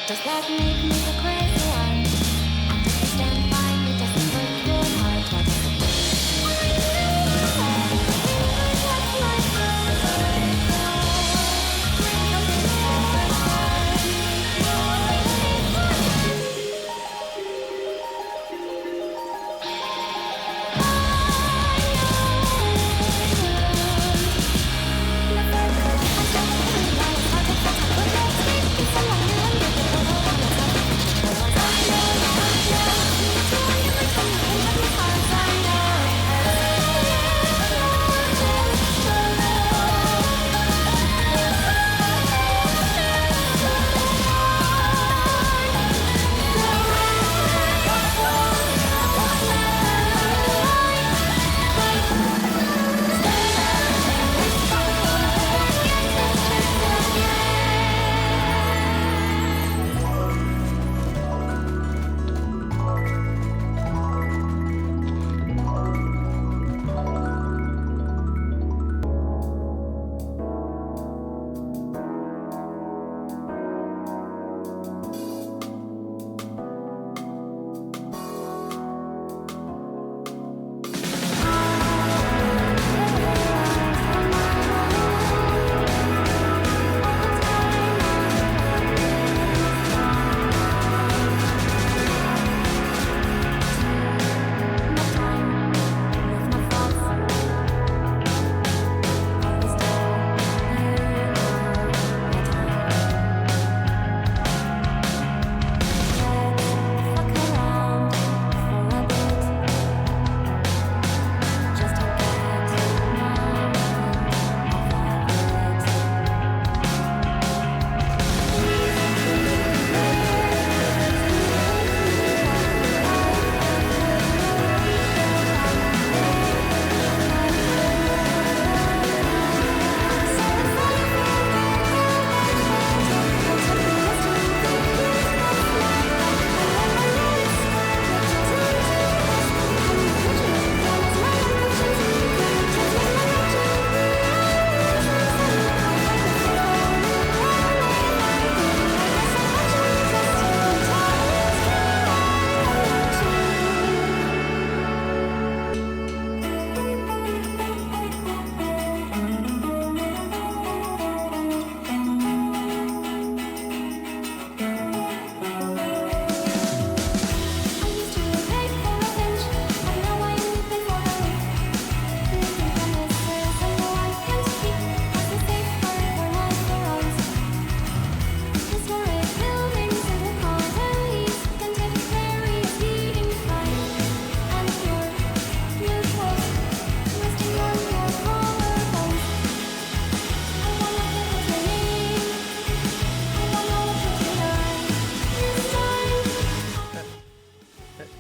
Does that make me the crazy one? And if you stand by me, does it break your heart? What does it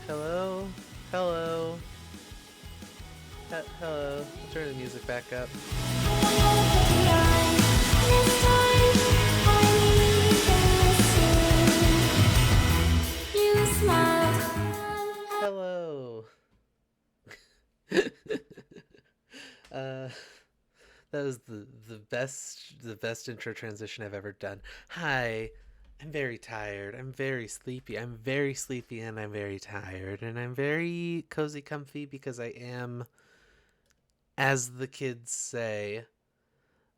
Hello? Hello? Hello? I'll turn the music back up. Hello. uh, that was the best intro transition I've ever done. Hi. I'm very tired. I'm very sleepy. I'm very sleepy and I'm very tired. And I'm very cozy comfy because I am, as the kids say,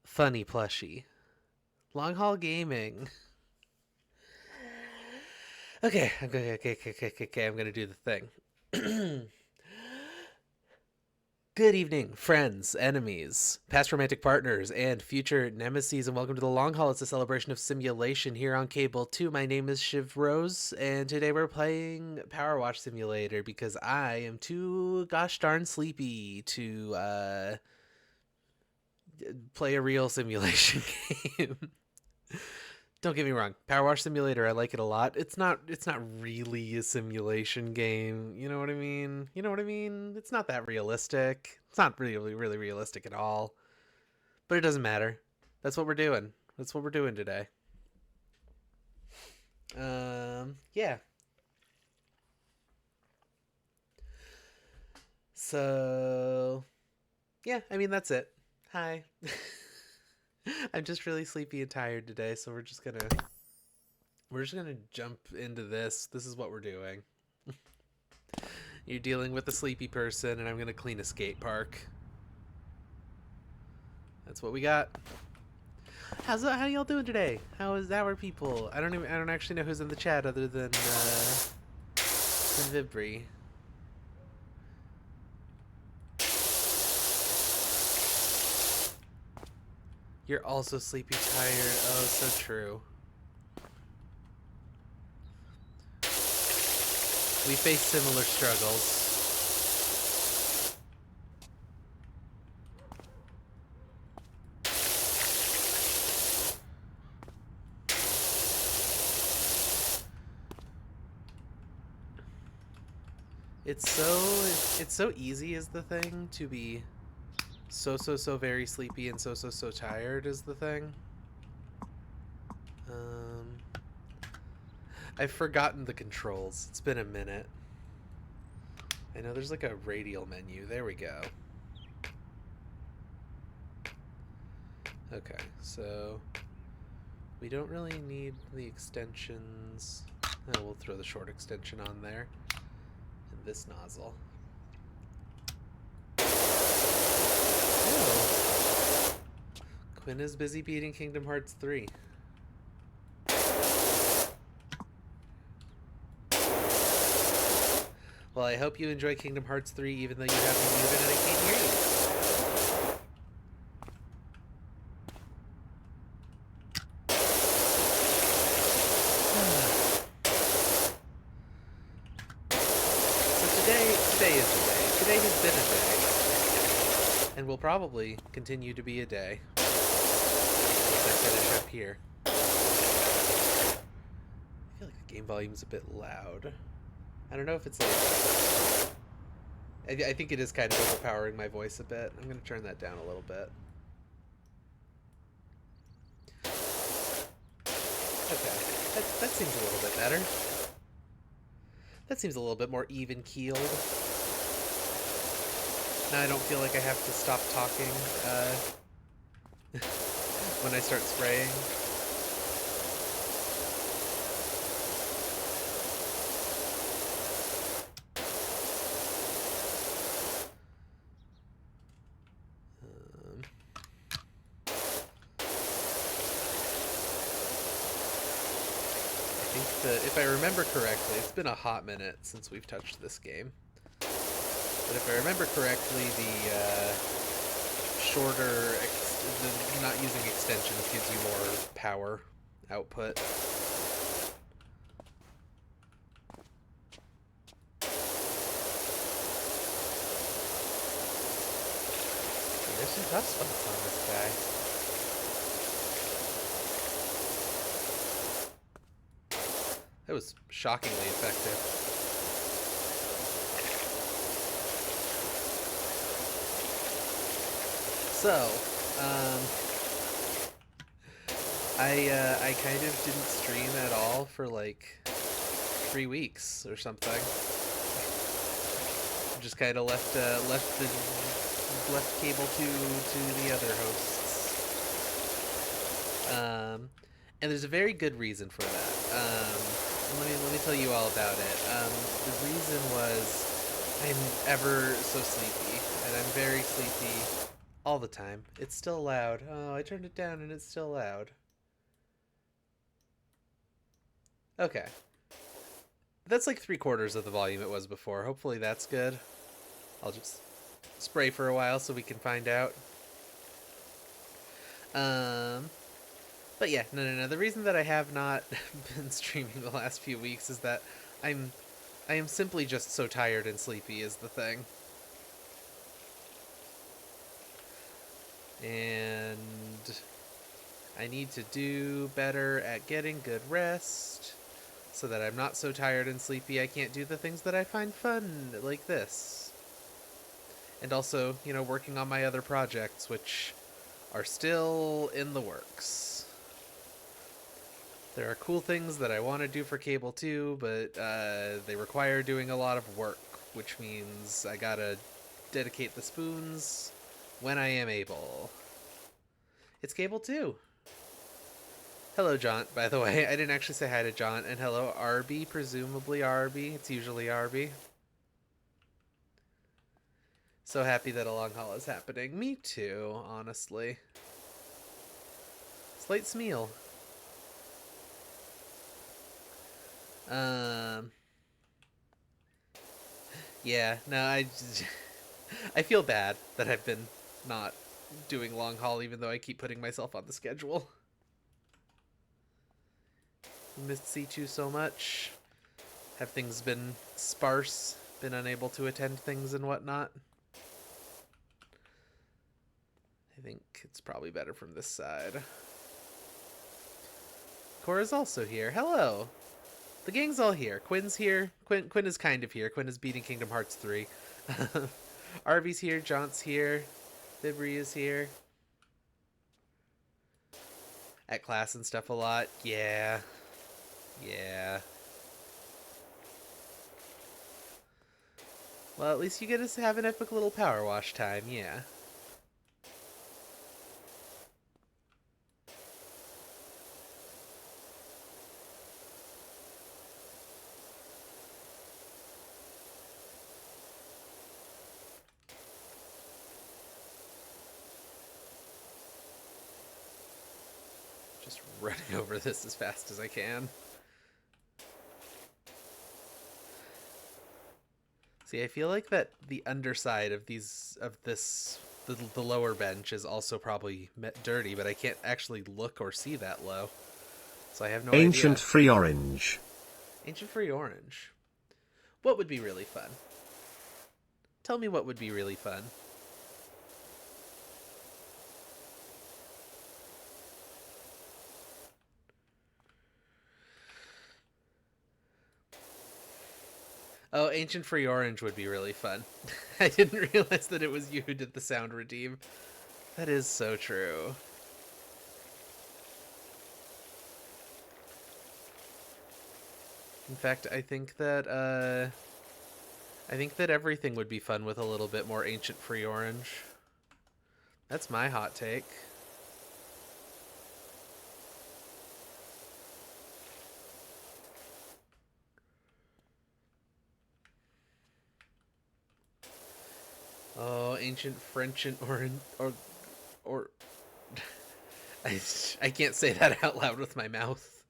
funny plushy. Long haul gaming. Okay, I'm gonna do the thing. Good evening, friends, enemies, past romantic partners, and future nemesis, and welcome to the Long Haul. It's a celebration of simulation here on Cable 2. My name is Shiv Rose, and today we're playing Power Wash Simulator because I am too gosh darn sleepy to play a real simulation game. Don't get me wrong, Power Wash Simulator, I like it a lot. It's not really a simulation game. You know what I mean? You know what I mean? It's not that realistic. It's not really realistic at all. But it doesn't matter. That's what we're doing. That's what we're doing today. Yeah. So yeah, I mean that's it. Hi. I'm just really sleepy and tired today, so we're just gonna We're just gonna jump into this. This is what we're doing. You're dealing with a sleepy person, and I'm gonna clean a skate park. That's what we got. How y'all doing today? How are people? I don't actually know who's in the chat other than Vibri. You're also sleepy tired. Oh, so true. We face similar struggles. It's so easy is the thing to be so very sleepy and so tired is the thing. I've forgotten the controls. It's been a minute. I know there's like a radial menu. There we go. Okay, so we don't really need the extensions. Oh, we'll throw the short extension on there. And this nozzle. Oh. Quinn is busy beating Kingdom Hearts 3. Well, I hope you enjoy Kingdom Hearts 3 even though you have me muted and I can't hear you. Today is the day. Today has been a day. And will probably continue to be a day. Once I finish up here. I feel like the game volume's a bit loud. I don't know if it's like... I think it is kind of overpowering my voice a bit. I'm going to turn that down a little bit. Okay. That seems a little bit better. That seems a little bit more even-keeled. Now I don't feel like I have to stop talking when I start spraying. If I remember correctly, it's been a hot minute since we've touched this game. But if I remember correctly, the not using extensions gives you more power output. And there's some tough spots on this guy. That was shockingly effective. So, I kind of didn't stream at all for like 3 weeks or something. Just kind of left cable to the other hosts. And there's a very good reason for that. Let me tell you all about it. The reason was I'm ever so sleepy, and I'm very sleepy all the time. It's still loud. Oh, I turned it down and it's still loud. Okay. That's like 3/4 of the volume it was before. Hopefully that's good. I'll just spray for a while so we can find out. But yeah, no. The reason that I have not been streaming the last few weeks is that I am simply just so tired and sleepy is the thing. And I need to do better at getting good rest so that I'm not so tired and sleepy I can't do the things that I find fun, like this. And also, you know, working on my other projects, which are still in the works. There are cool things that I want to do for Cable 2, but they require doing a lot of work, which means I gotta dedicate the spoons when I am able. It's Cable 2. Hello, John, by the way. I didn't actually say hi to John. And hello, Arby, presumably Arby. It's usually Arby. So happy that a long haul is happening. Me too, honestly. Slate Smeal. Um, yeah, no, I feel bad that I've been not doing long haul, even though I keep putting myself on the schedule. Missed C2 so much. Have things been sparse? Been unable to attend things and whatnot? I think it's probably better from this side. Cora's also here. Hello! The gang's all here. Quinn's here. Quinn is kind of here. Quinn is beating Kingdom Hearts 3. Arby's here. Jaunt's here. Fibri is here. At class and stuff a lot. Yeah. Yeah. Well, at least you get to have an epic little power wash time, yeah. Just running over this as fast as I can. See, I feel like that the underside of the lower bench is also probably dirty, but I can't actually look or see that low. So I have no idea. Ancient Free Orange. Ancient Free Orange. What would be really fun? Tell me what would be really fun. Oh, Ancient Free Orange would be really fun. I didn't realize that it was you who did the sound redeem. That is so true. In fact, I think that everything would be fun with a little bit more Ancient Free Orange. That's my hot take. Oh, Ancient French and or I can't say that out loud with my mouth.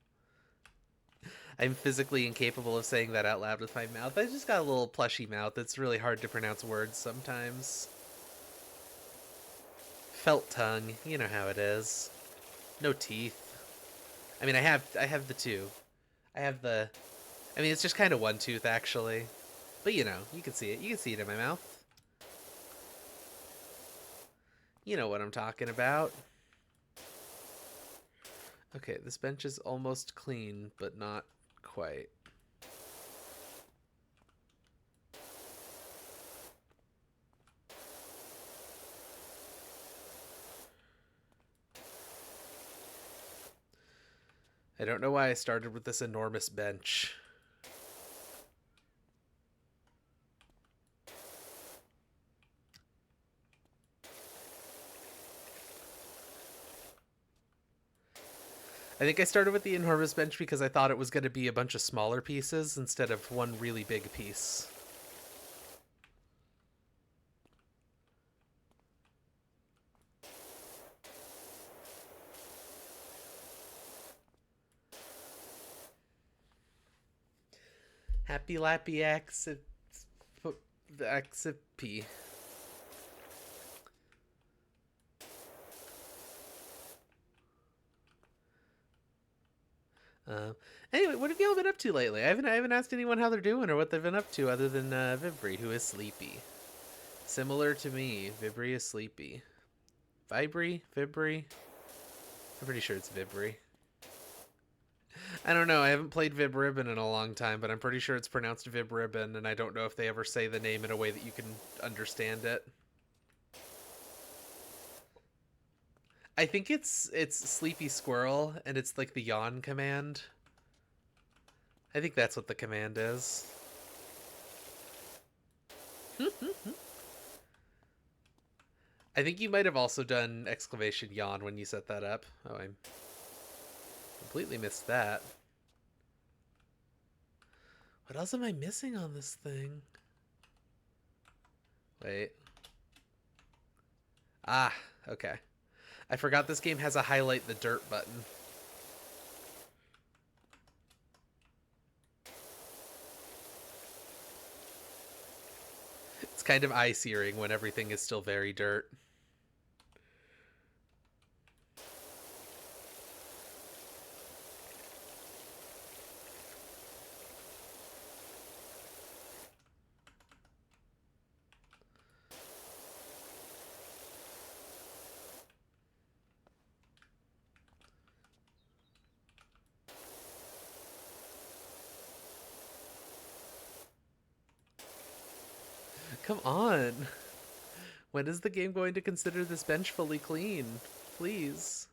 I'm physically incapable of saying that out loud with my mouth. I just got a little plushy mouth. It's really hard to pronounce words sometimes. Felt tongue, you know how it is. No teeth. I mean, I have the two. I mean, it's just kind of one tooth actually. But you know, you can see it. You can see it in my mouth. You know what I'm talking about. Okay, this bench is almost clean, but not quite. I don't know why I started with this enormous bench. I think I started with the enormous bench because I thought it was going to be a bunch of smaller pieces instead of one really big piece. Happy Lappy Axip. Anyway, what have y'all been up to lately? I haven't asked anyone how they're doing or what they've been up to other than Vibri, who is sleepy. Similar to me, Vibri is sleepy. Vibri? Vibri? I'm pretty sure it's Vibri. I don't know, I haven't played Vib Ribbon in a long time, but I'm pretty sure it's pronounced Vib Ribbon, and I don't know if they ever say the name in a way that you can understand it. I think it's Sleepy Squirrel, and it's like the yawn command. I think that's what the command is. I think you might have also done exclamation yawn when you set that up. Oh, I'm completely missed that. What else am I missing on this thing? Wait. Ah, okay. I forgot this game has a highlight the dirt button. It's kind of eye-searing when everything is still very dirt. Come on. When is the game going to consider this bench fully clean? Please.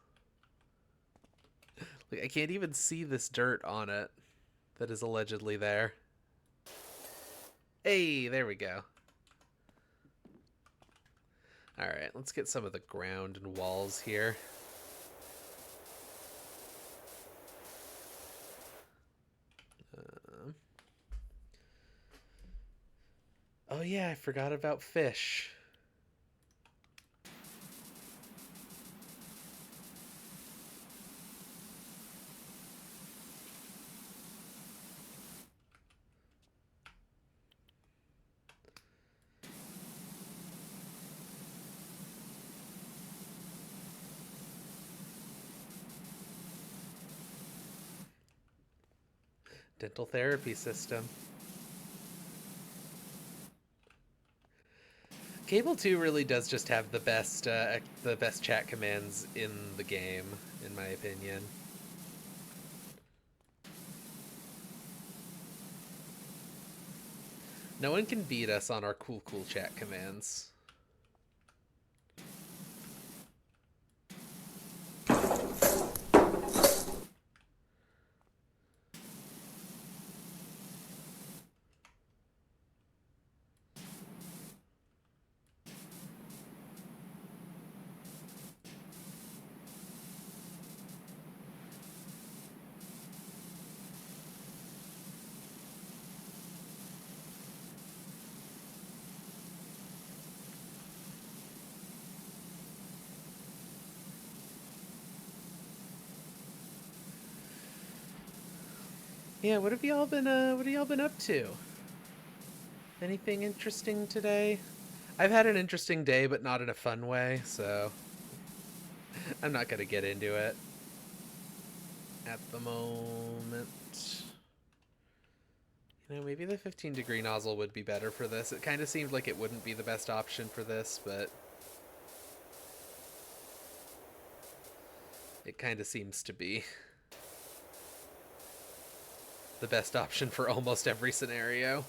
Like, I can't even see this dirt on it that is allegedly there. Hey, there we go. Alright, let's get some of the ground and walls here. Oh yeah, I forgot about fish. Dental therapy system. Cable 2 really does just have the best chat commands in the game, in my opinion. No one can beat us on our cool chat commands. Yeah, what have y'all been up to? Anything interesting today? I've had an interesting day, but not in a fun way, so I'm not gonna get into it at the moment. You know, maybe the 15-degree nozzle would be better for this. It kind of seemed like it wouldn't be the best option for this, but it kind of seems to be the best option for almost every scenario.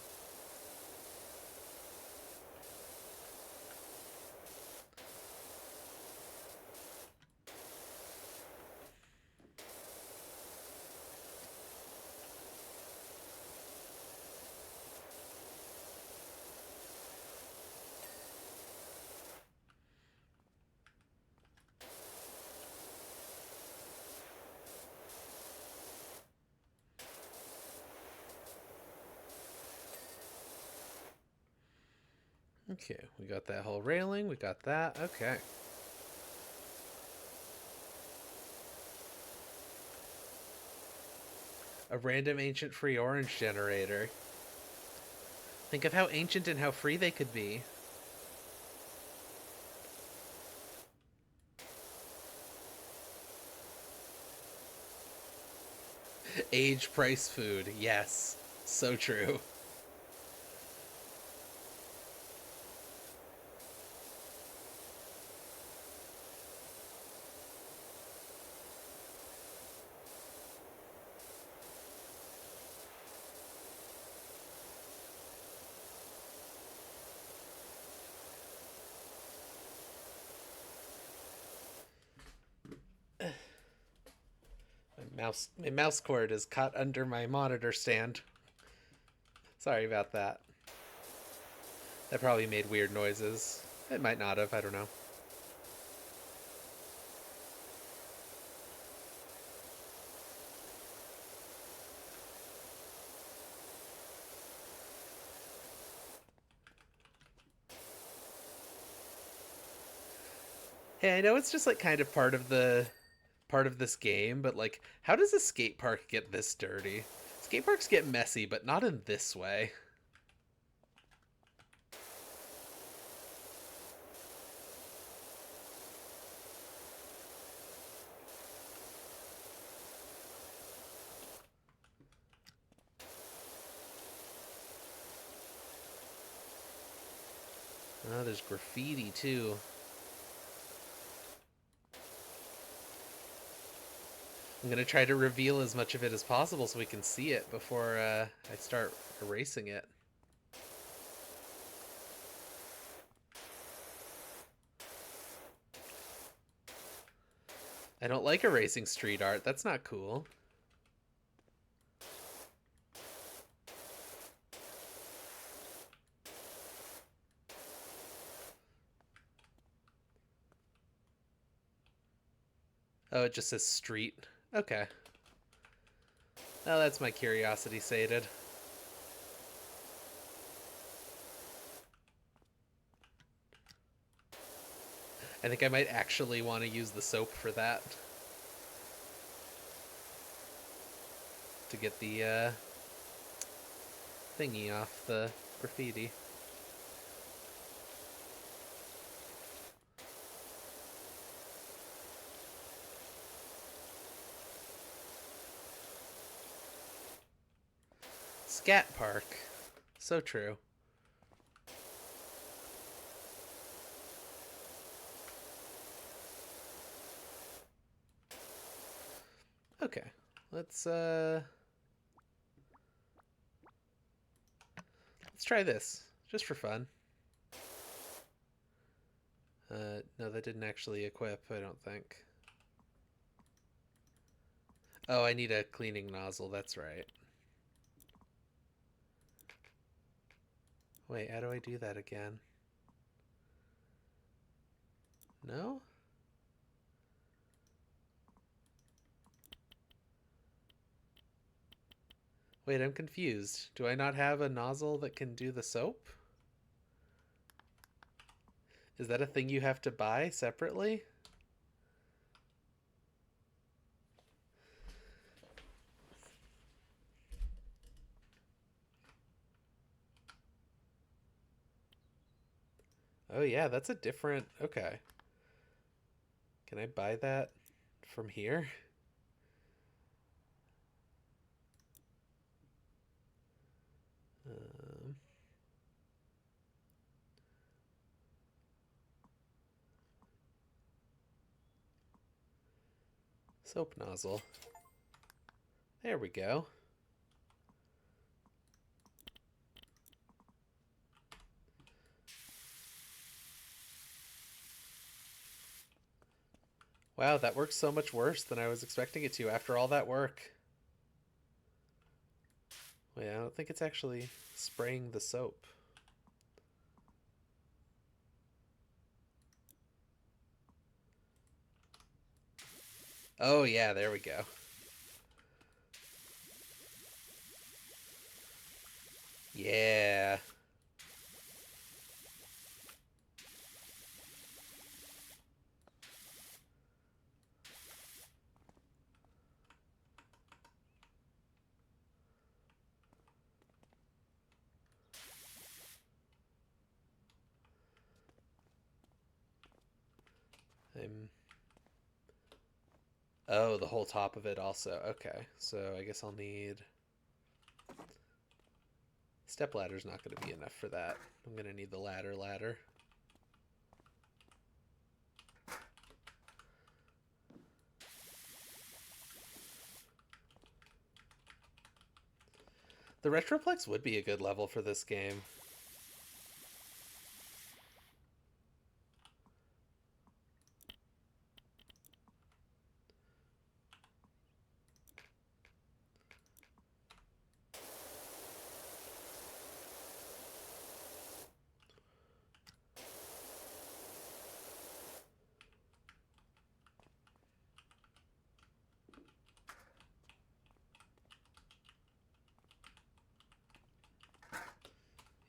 Okay, we got that whole railing, we got that, okay. A random ancient free orange generator. Think of how ancient and how free they could be. Age price food, yes. So true. My mouse cord is caught under my monitor stand. Sorry about that. That probably made weird noises. It might not have, I don't know. Hey, I know it's just like kind of part of this game, but like how does a skate park get this dirty? Skate parks get messy, but not in this way. Oh, there's graffiti too. I'm gonna try to reveal as much of it as possible so we can see it before I start erasing it. I don't like erasing street art. That's not cool. Oh, it just says street. Okay. Well, that's my curiosity sated. I think I might actually want to use the soap for that. To get the thingy off the graffiti. Scat Park. So true. Okay. Let's try this. Just for fun. No, that didn't actually equip, I don't think. Oh, I need a cleaning nozzle, that's right. Wait, how do I do that again? No? Wait, I'm confused. Do I not have a nozzle that can do the soap? Is that a thing you have to buy separately? Oh yeah, that's a different... Okay. Can I buy that from here? Um, soap nozzle. There we go. Wow, that works so much worse than I was expecting it to after all that work. Wait, I don't think it's actually spraying the soap. Oh yeah, there we go. Yeah. I'm... Oh, the whole top of it also. Okay, so I guess I'll need... Step ladder's not going to be enough for that. I'm going to need the ladder. The Retroplex would be a good level for this game.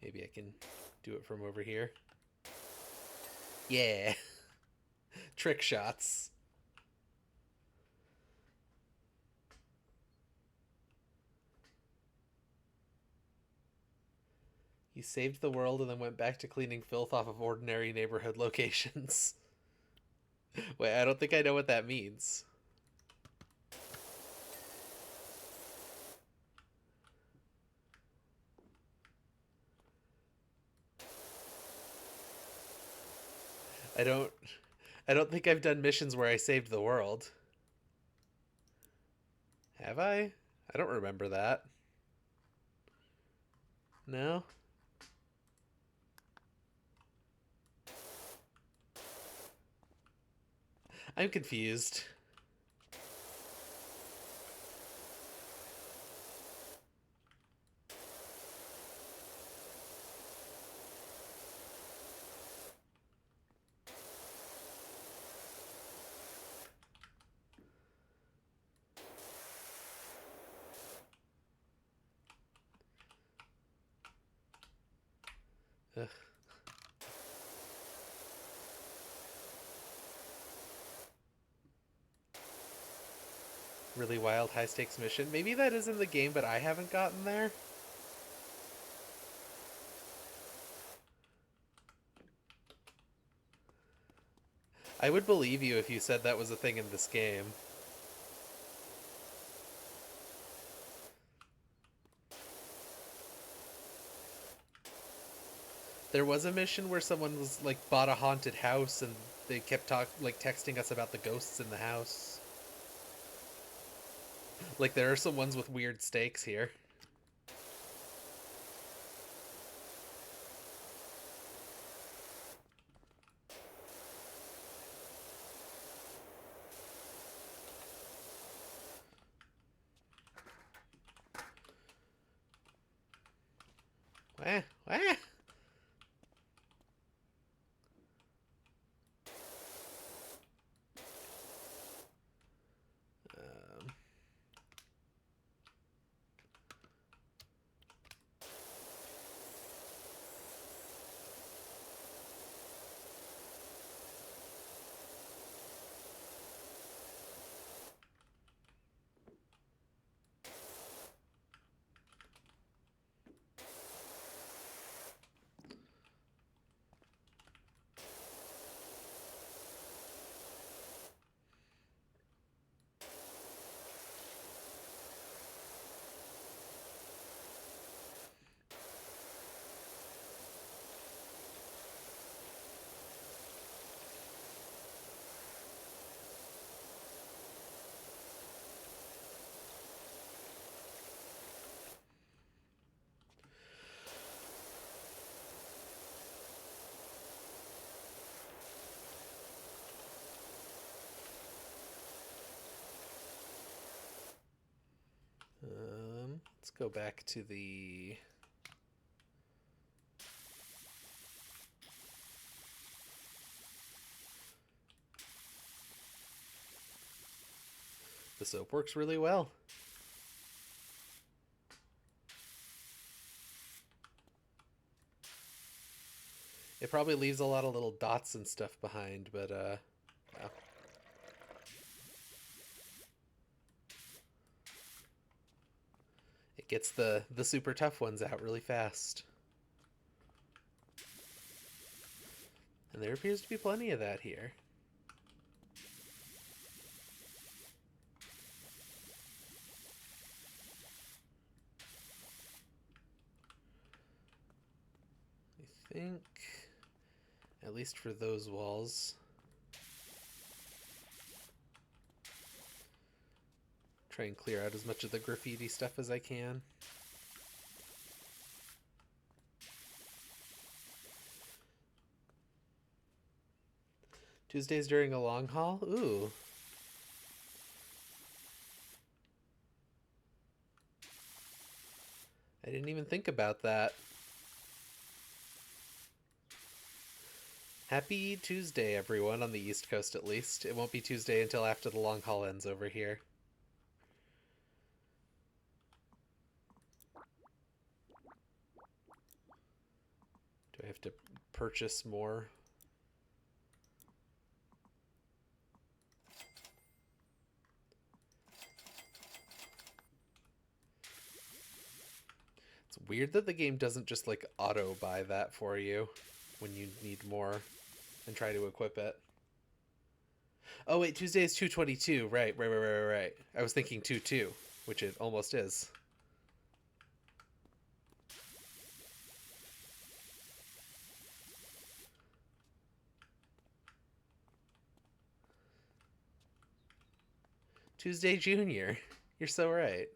Maybe I can do it from over here. Yeah. trick shots. You saved the world and then went back to cleaning filth off of ordinary neighborhood locations. Wait, I don't think I know what that means. I don't I don't think I've done missions where I saved the world. Have I? I don't remember that. No? I'm confused. Ugh. Really wild high stakes mission. Maybe that is in the game, but I haven't gotten there. I would believe you if you said that was a thing in this game. There was a mission where someone was like bought a haunted house and they kept texting us about the ghosts in the house. Like there are some ones with weird stakes here. Wah, wah. Um, let's go back to the soap works really well. It probably leaves a lot of little dots and stuff behind, but well. It gets the super tough ones out really fast. And there appears to be plenty of that here. I think, at least for those walls. Try and clear out as much of the graffiti stuff as I can. Tuesdays during a long haul? Ooh. I didn't even think about that. Happy Tuesday, everyone, on the East Coast at least. It won't be Tuesday until after the long haul ends over here. Do I have to purchase more? Weird that the game doesn't just like auto buy that for you when you need more and try to equip it. Oh wait, Tuesday is 222. Right. I was thinking 2-2, which it almost is. Tuesday Junior. You're so right.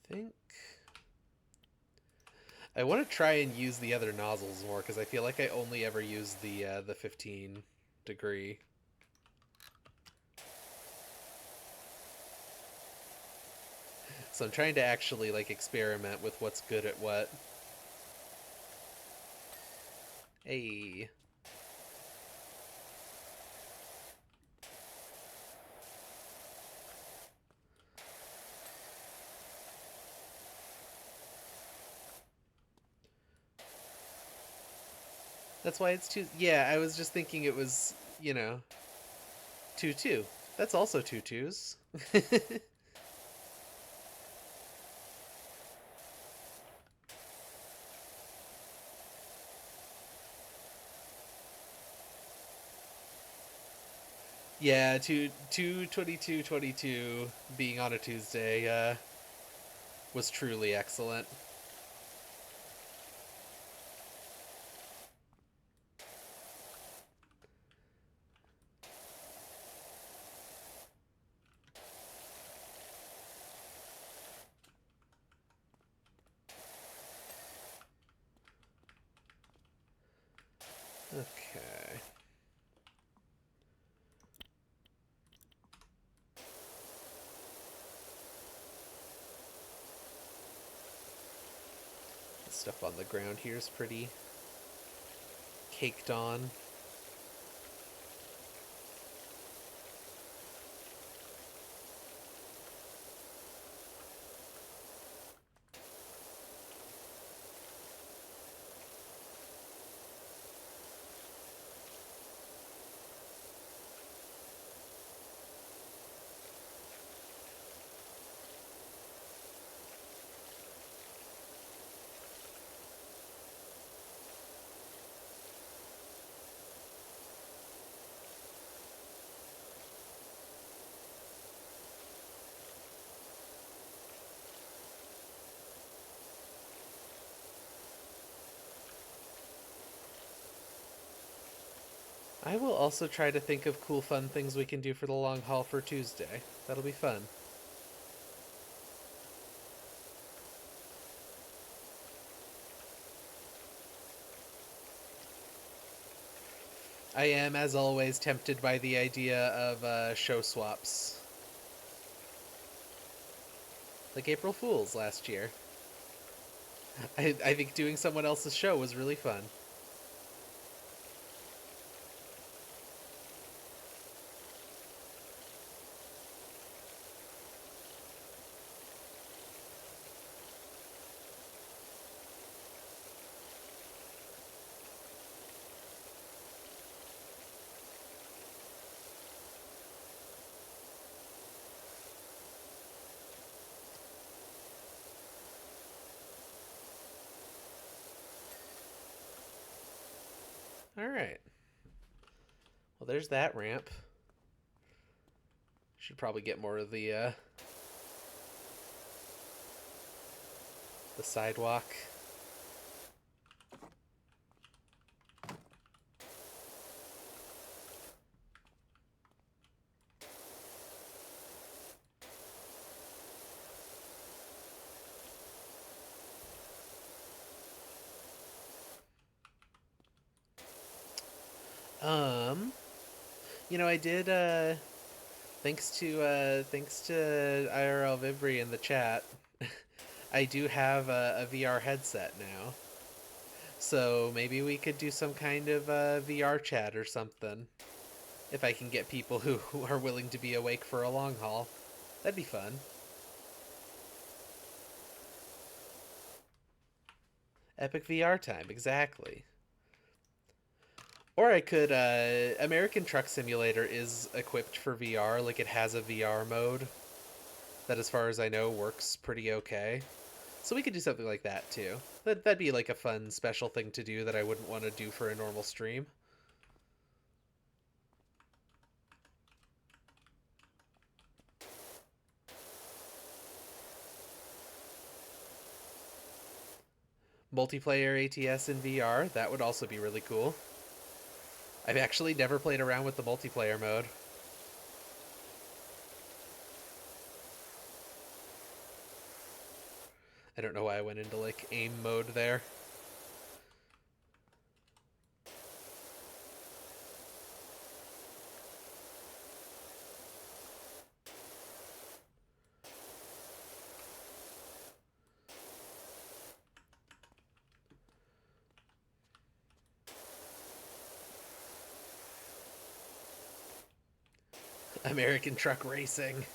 I think I want to try and use the other nozzles more because I feel like I only ever use the 15 degree. So I'm trying to actually like experiment with what's good at what. Hey. That's why it's two. Yeah, I was just thinking it was, 2-2. That's also two twos. Yeah, 22 being on a Tuesday was truly excellent. Okay. The stuff on the ground here is pretty caked on. I will also try to think of cool, fun things we can do for the long haul for Tuesday. That'll be fun. I am, as always, tempted by the idea of show swaps. Like April Fool's last year. I think doing someone else's show was really fun. Alright. Well, there's that ramp. Should probably get more of the sidewalk. Um, I did thanks to IRL Vibri in the chat. I do have a VR headset now. So maybe we could do some kind of VR chat or something. If I can get people who are willing to be awake for a long haul. That'd be fun. Epic VR time, exactly. Or I could, American Truck Simulator is equipped for VR. Like, it has a VR mode that, as far as I know, works pretty okay. So we could do something like that, too. That'd be, like, a fun, special thing to do that I wouldn't want to do for a normal stream. Multiplayer ATS in VR, that would also be really cool. I've actually never played around with the multiplayer mode. I don't know why I went into, like, aim mode there. American Truck Racing.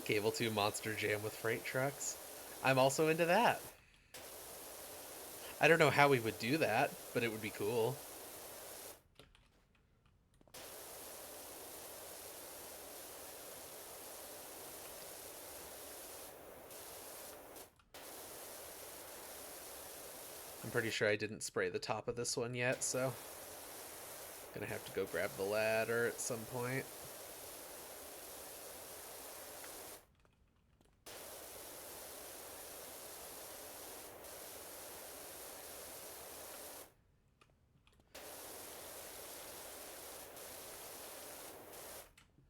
Cable 2 Monster Jam with freight trucks. I'm also into that. I don't know how we would do that, but it would be cool. I'm pretty sure I didn't spray the top of this one yet, so gonna have to go grab the ladder at some point.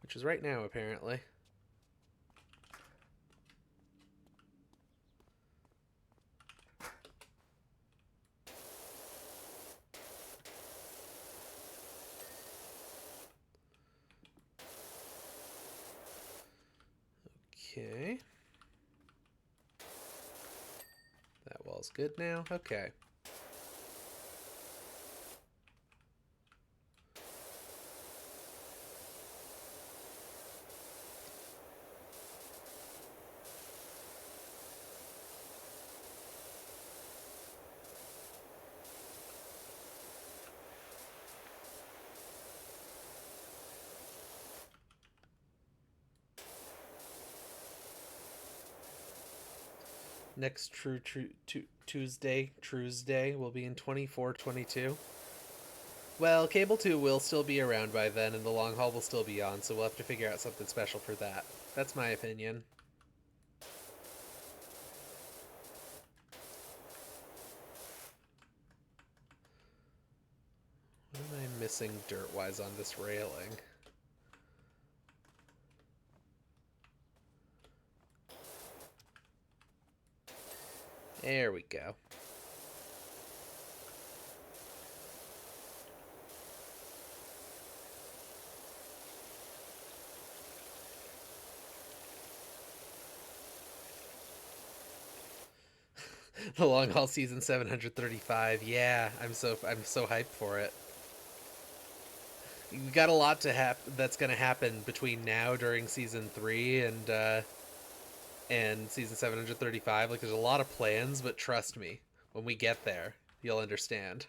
Which is right now, apparently. Okay. That wall's good now. Okay. Next Tuesday will be in 24-22. Well, Cable 2 will still be around by then, and the long haul will still be on, so we'll have to figure out something special for that. That's my opinion. What am I missing dirt-wise on this railing? There we go. The long haul season 735. Yeah, I'm so hyped for it. You got a lot to that's going to happen between now during season 3 and season 735. Like, there's a lot of plans, but trust me, when we get there, you'll understand.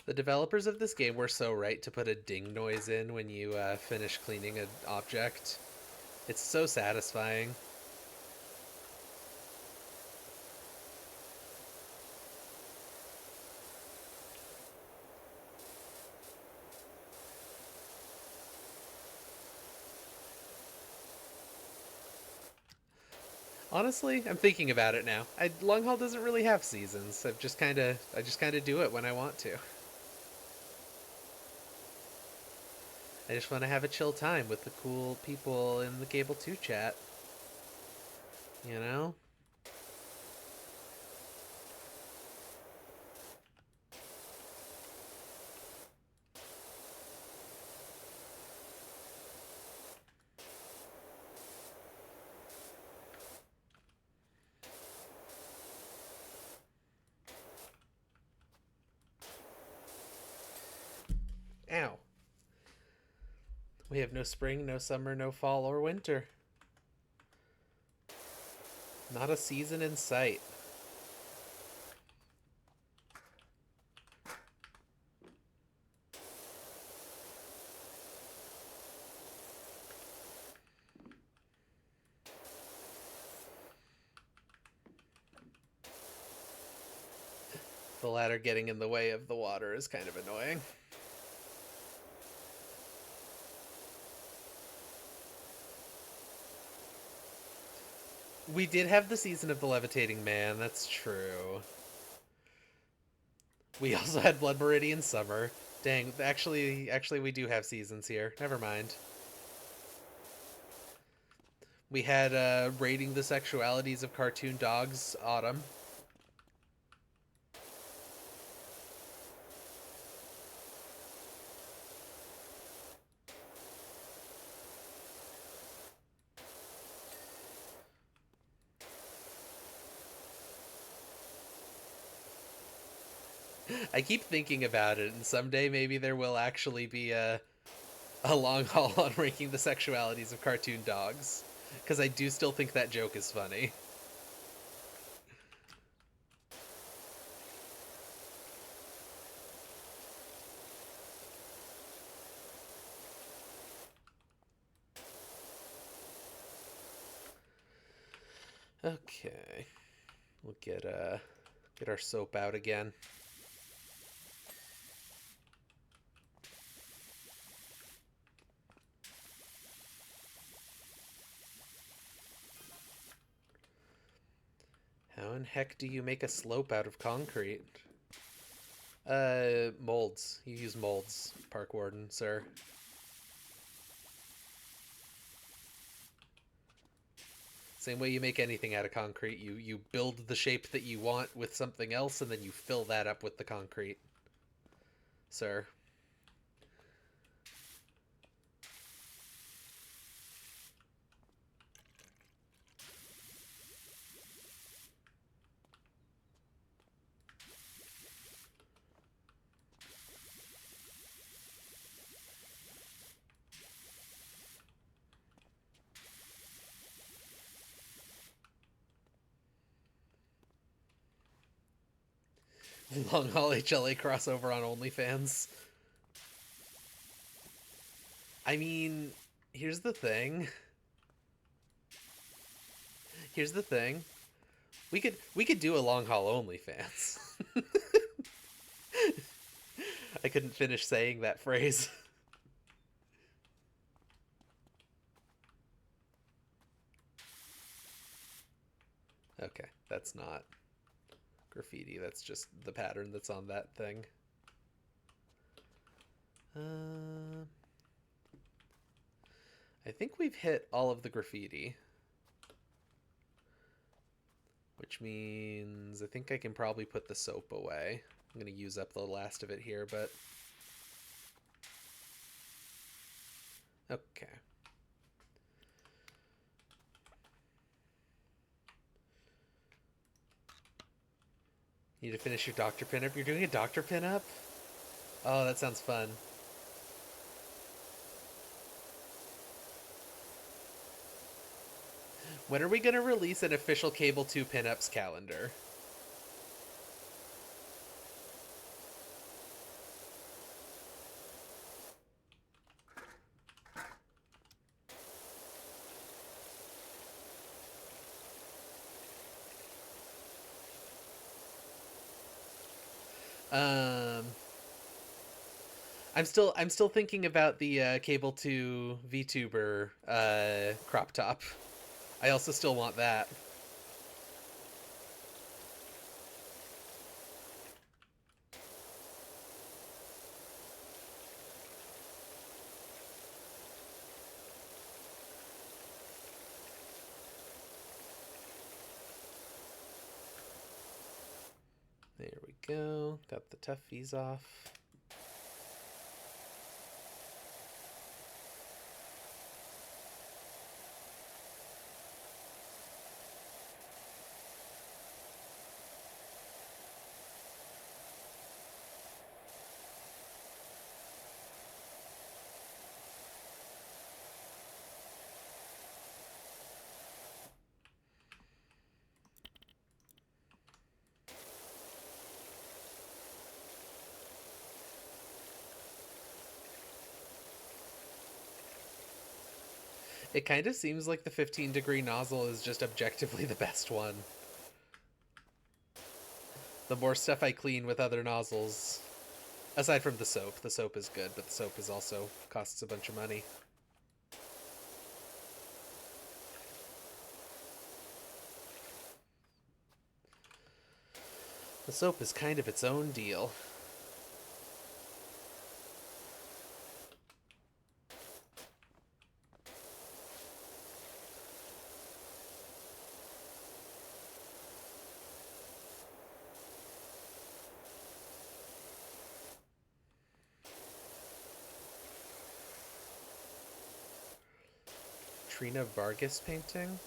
The developers of this game were so right to put a ding noise in when you finish cleaning an object. It's so satisfying. Honestly, I'm thinking about it now. Long haul doesn't really have seasons. I just kind of do it when I want to. I just want to have a chill time with the cool people in the Cable 2 chat. You know? Ow. We have no spring, no summer, no fall or winter. Not a season in sight. The ladder getting in the way of the water is kind of annoying. We did have the season of the Levitating Man, that's true. We also had Blood Meridian Summer. Dang, actually we do have seasons here. Never mind. We had Rating the Sexualities of Cartoon Dogs Autumn. I keep thinking about it, and someday maybe there will actually be a long haul on ranking the sexualities of cartoon dogs. Because I do still think that joke is funny. Okay. We'll get our soap out again. How in heck do you make a slope out of concrete? Molds. You use molds, Park Warden, sir. Same way you make anything out of concrete. You build the shape that you want with something else, and then you fill that up with the concrete, sir. Long haul HLA crossover on OnlyFans. I mean, here's the thing. Here's the thing. We could do a long haul OnlyFans. I couldn't finish saying that phrase. Okay, that's not graffiti. That's just the pattern that's on that thing. Uh, I think we've hit all of the graffiti. Which means I think I can probably put the soap away. I'm going to use up the last of it here, but... Okay. You need to finish your doctor pinup? You're doing a doctor pinup? Oh, that sounds fun. When are we going to release an official Cable 2 pinups calendar? Um, I'm still thinking about the Cable 2 VTuber crop top. I also still want that. There we go. Got the toughies off. It kind of seems like the 15-degree nozzle is just objectively the best one. The more stuff I clean with other nozzles, aside from the soap is good, but the soap is also costs a bunch of money. The soap is kind of its own deal. Trina Vargas painting?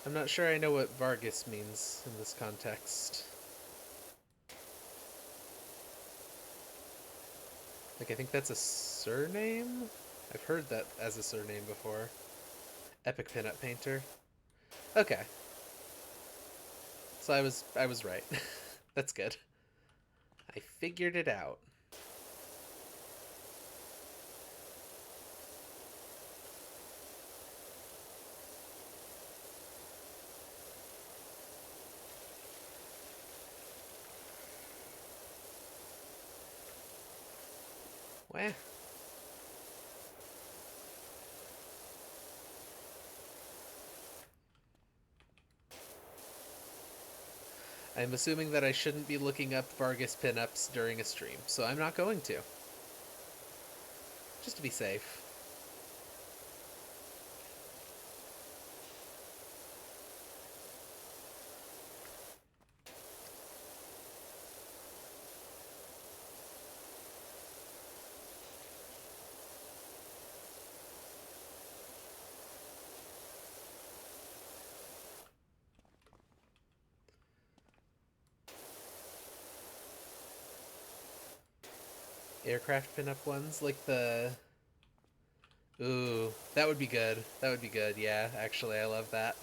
I'm not sure I know what Vargas means in this context. Like, I think that's a surname? I've heard that as a surname before. Epic pinup painter. Okay. So I was right. That's good. I figured it out. Wah. I'm assuming that I shouldn't be looking up Vargas pinups during a stream, so I'm not going to. Just to be safe. Aircraft pinup ones, like the... Ooh, that would be good. That would be good, yeah. Actually, I love that.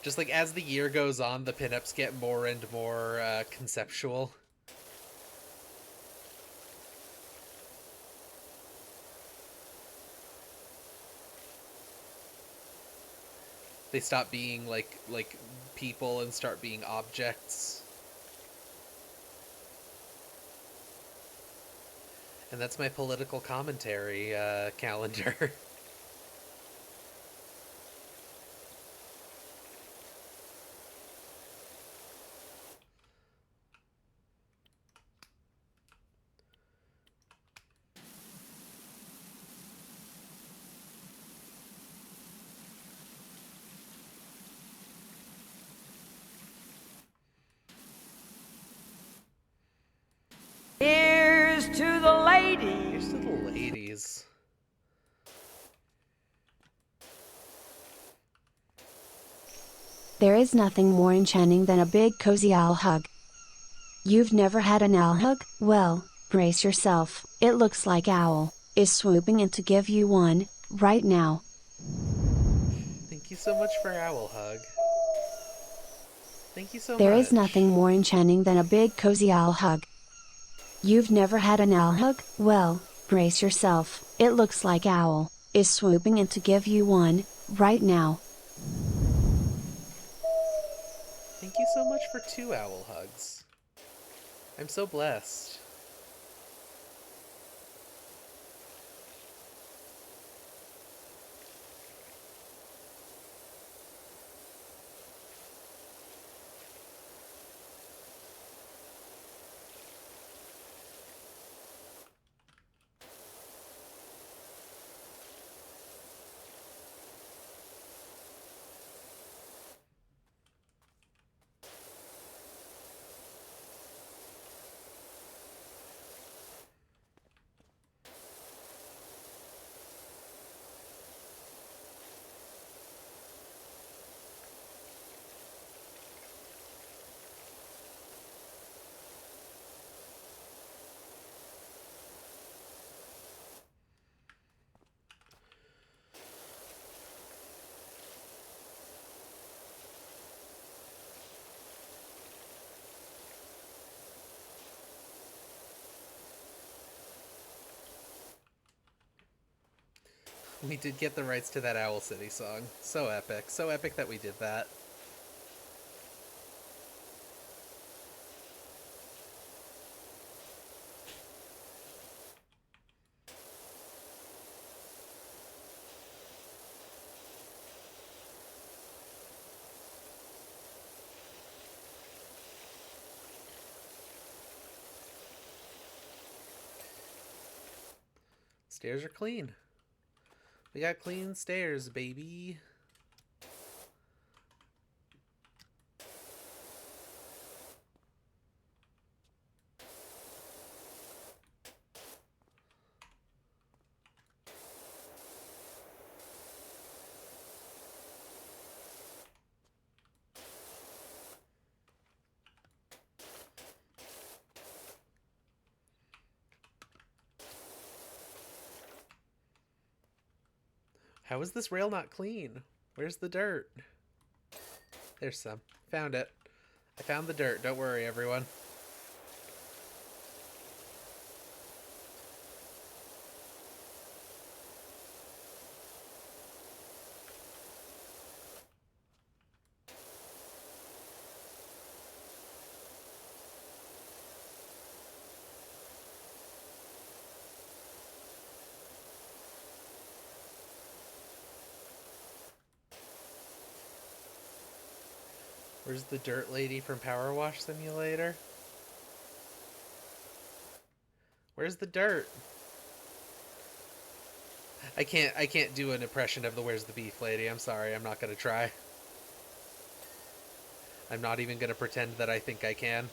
Just like as the year goes on, the pinups get more and more conceptual. They stop being like people and start being objects. And that's my political commentary calendar. Here's to the ladies. Here's to the ladies. There is nothing more enchanting than a big cozy owl hug. You've never had an owl hug? Well, brace yourself. It looks like Owl is swooping in to give you one, right now. Thank you so much for Owl Hug. Thank you so There much. is nothing more enchanting than a big cozy owl hug. You've never had an owl hug? Well, brace yourself. It looks like Owl is swooping in to give you one, right now. Thank you so much for 2 owl hugs. I'm so blessed. We did get the rights to that Owl City song. So epic. So epic that we did that. Stairs are clean. We got clean stairs, baby. How is this rail not clean? Where's the dirt? There's some. Found it. I found the dirt. Don't worry, everyone. Where's the dirt lady from Power Wash Simulator? Where's the dirt? I can't do an impression of the Where's the Beef lady. I'm sorry. I'm not going to try. I'm not even going to pretend that I think I can.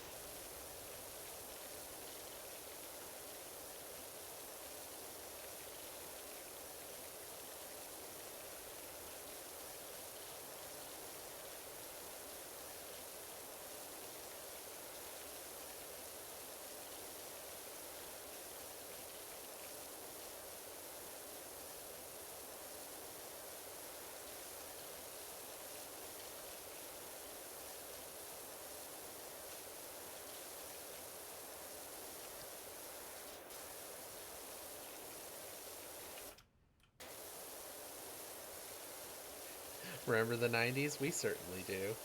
Remember the 90s? We certainly do.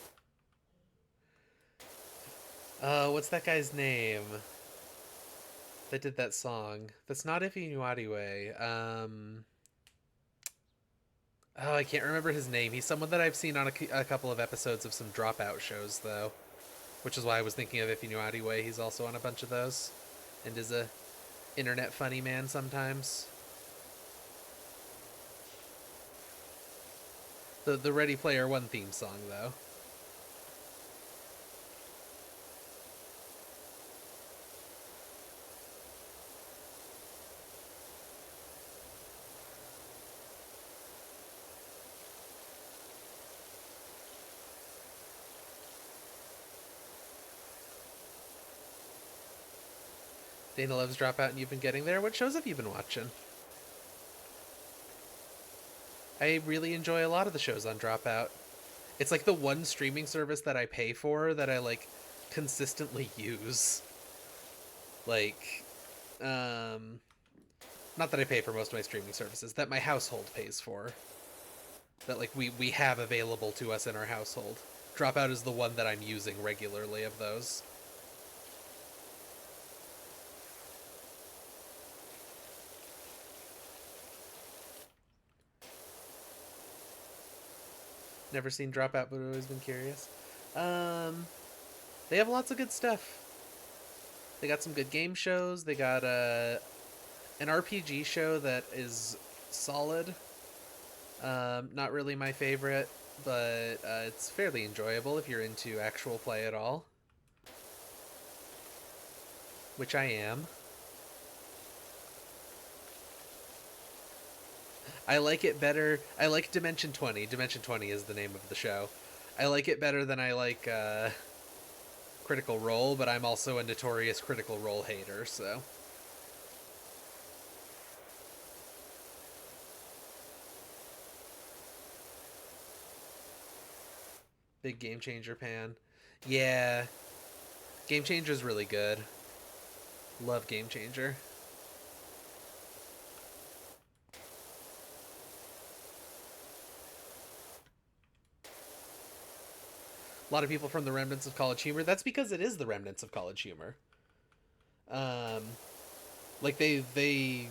What's that guy's name that did that song? That's not Ifinuadiwe. Oh, I can't remember his name. He's someone that I've seen on a couple of episodes of some Dropout shows, though. Which is why I was thinking of Ifinuadiwe. He's also on a bunch of those. And is a internet funny man sometimes. The Ready Player One theme song, though. Dana loves Dropout and you've been getting there. What shows have you been watching? I really enjoy a lot of the shows on Dropout. It's like the one streaming service that I pay for that I like consistently use. Like, not that I pay for most of my streaming services, that my household pays for. That like we have available to us in our household. Dropout is the one that I'm using regularly of those. Never seen Dropout, but I've always been curious. They have lots of good stuff. They got some good game shows. They got an RPG show that is solid. Not really my favorite, but it's fairly enjoyable if you're into actual play at all. Which I am. I like it better. I like Dimension 20. Dimension 20 is the name of the show. I like it better than I like Critical Role, but I'm also a notorious Critical Role hater, so. Big Game Changer pan. Yeah. Game Changer's really good. Love Game Changer. A lot of people from the remnants of College Humor. That's because it is the remnants of College Humor. Um, like they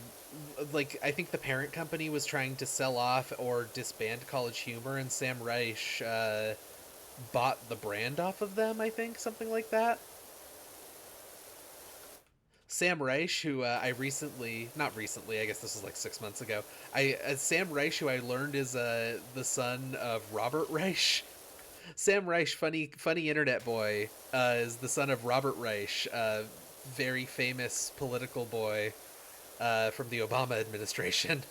like I think the parent company was trying to sell off or disband College Humor, and Sam Reich bought the brand off of them. I think something like that. Sam Reich, who I recently, not recently, I guess this was like 6 months ago. Sam Reich, who I learned is the son of Robert Reich. Sam Reich, funny internet boy, is the son of Robert Reich, very famous political boy from the Obama administration.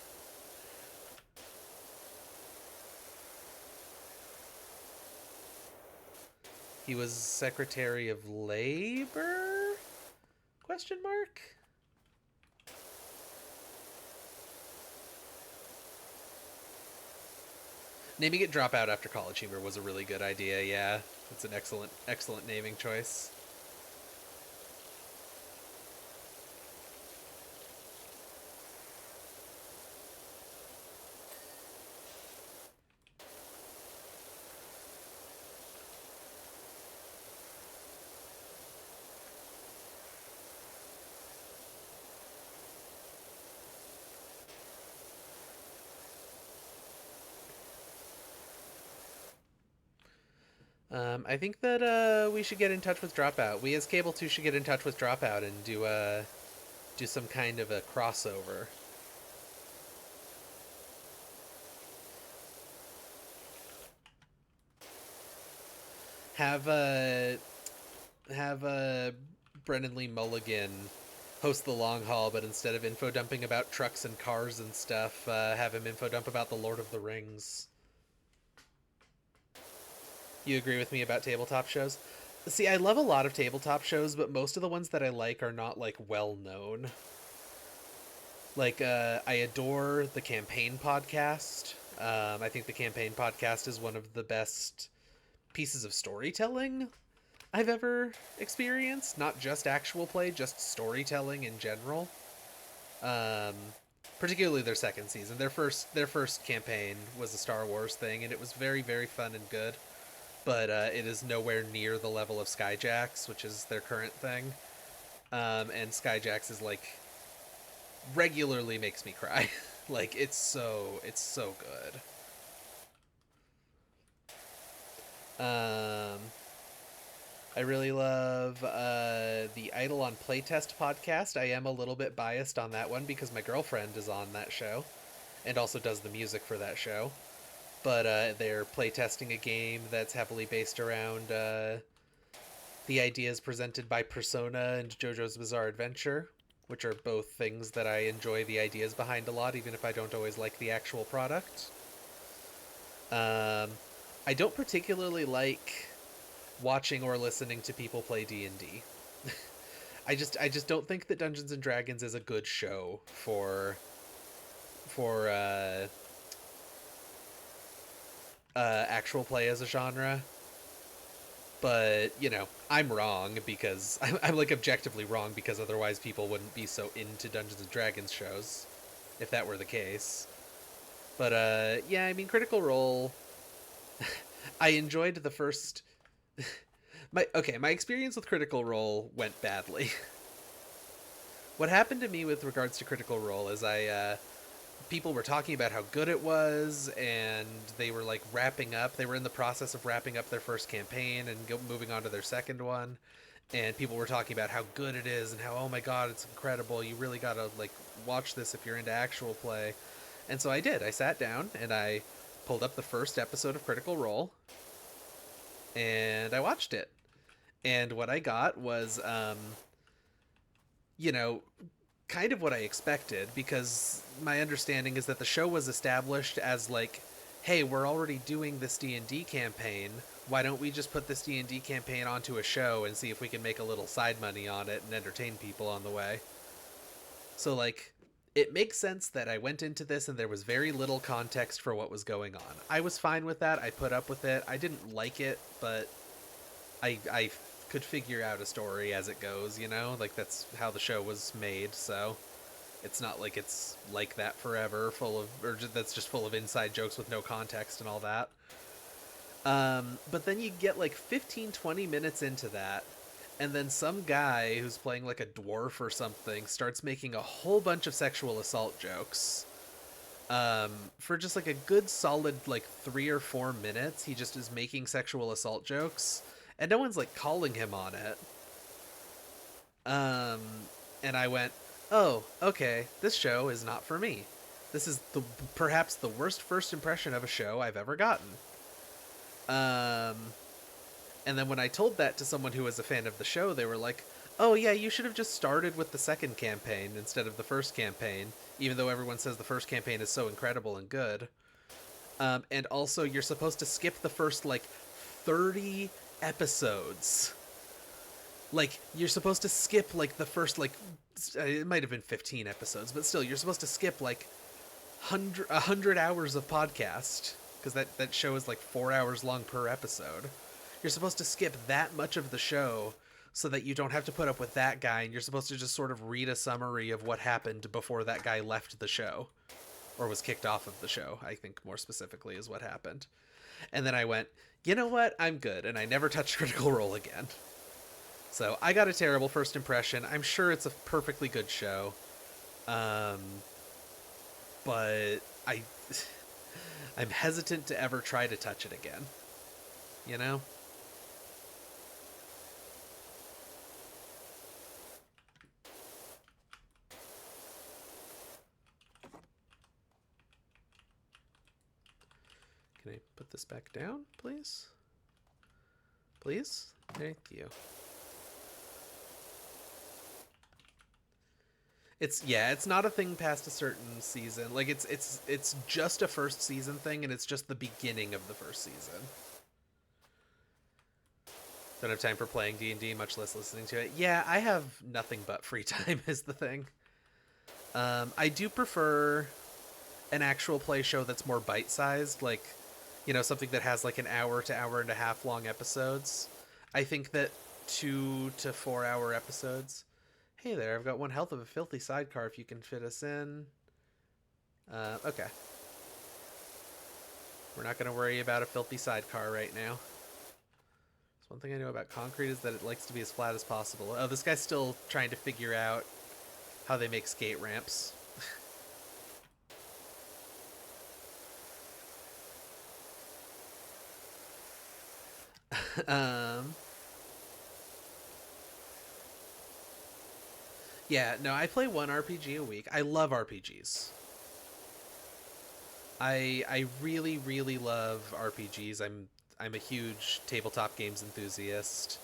He was Secretary of Labor? Question mark? Naming it Dropout after College Humor was a really good idea, yeah. It's an excellent naming choice. I think that we should get in touch with Dropout. We as Cable 2 should get in touch with Dropout and do some kind of a crossover. Have Brennan Lee Mulligan host the long haul, but instead of info dumping about trucks and cars and stuff, have him info dump about the Lord of the Rings. You agree with me about tabletop shows? See, I love a lot of tabletop shows, but most of the ones that I like are not like well known. Like, I adore the Campaign podcast. I think the Campaign podcast is one of the best pieces of storytelling I've ever experienced. Not just actual play, just storytelling in general. Um, Particularly their second season. Their first campaign was a Star Wars thing, and it was very fun and good. But it is nowhere near the level of Skyjacks, which is their current thing. And Skyjacks is like regularly makes me cry. Like it's so good. I really love the Idle on Playtest podcast. I am a little bit biased on that one because my girlfriend is on that show and also does the music for that show. But they're playtesting a game that's heavily based around the ideas presented by Persona and JoJo's Bizarre Adventure, which are both things that I enjoy the ideas behind a lot, even if I don't always like the actual product. I don't particularly like watching or listening to people play D&D. I just don't think that Dungeons and Dragons is a good show for actual play as a genre. But I'm wrong because I'm like objectively wrong because otherwise people wouldn't be so into Dungeons and Dragons shows if that were the case. But yeah, I mean Critical Role. I enjoyed the first. My experience with Critical Role went badly. What happened to me with regards to Critical Role is people were talking about how good it was, and they were like wrapping up. They were in the process of wrapping up their first campaign and moving on to their second one. And people were talking about how good it is and how, oh my god, it's incredible. You really gotta like watch this if you're into actual play. And so I did. I sat down and I pulled up the first episode of Critical Role and I watched it. And what I got was, you know, kind of what I expected, because my understanding is that the show was established as like, hey, we're already doing this D&D campaign. Why don't we just put this D&D campaign onto a show and see if we can make a little side money on it and entertain people on the way? So like, it makes sense that I went into this and there was very little context for what was going on. I was fine with that. I put up with it. I didn't like it, but I could figure out a story as it goes, Like, that's how the show was made, so it's not like it's like that forever, that's just full of inside jokes with no context and all that. But then you get like 15, 20 minutes into that, and then some guy who's playing like a dwarf or something starts making a whole bunch of sexual assault jokes. For just like a good solid like 3 or 4 minutes, he just is making sexual assault jokes, and no one's like calling him on it. Um, and I went, oh, okay, this show is not for me. This is perhaps the worst first impression of a show I've ever gotten. Um, and then when I told that to someone who was a fan of the show, they were like, oh yeah, you should have just started with the second campaign instead of the first campaign, even though everyone says the first campaign is so incredible and good. And also, you're supposed to skip the first, like, 30 episodes. Like, you're supposed to skip, like, the first, like, it might have been 15 episodes, but still, you're supposed to skip, like, 100 hours of podcast, because that show is, like, 4 hours long per episode. You're supposed to skip that much of the show so that you don't have to put up with that guy, and you're supposed to just sort of read a summary of what happened before that guy left the show. Or was kicked off of the show, I think more specifically is what happened. And then I went, you know what? I'm good. And I never touched Critical Role again. So I got a terrible first impression. I'm sure it's a perfectly good show. But I'm hesitant to ever try to touch it again. You know? Can I put this back down, please? Please? Thank you. It's not a thing past a certain season. Like it's just a first season thing, and it's just the beginning of the first season. Don't have time for playing D&D, much less listening to it. Yeah, I have nothing but free time is the thing. I do prefer an actual play show that's more bite-sized, like, you know, something that has like an hour to hour and a half long episodes. I think that 2 to 4 hour episodes. Hey there, I've got 1 health of a filthy sidecar if you can fit us in. Okay. We're not going to worry about a filthy sidecar right now. So one thing I know about concrete is that it likes to be as flat as possible. Oh, this guy's still trying to figure out how they make skate ramps. Yeah, no, I play 1 RPG a week. I love RPGs. I really really love RPGs. I'm a huge tabletop games enthusiast.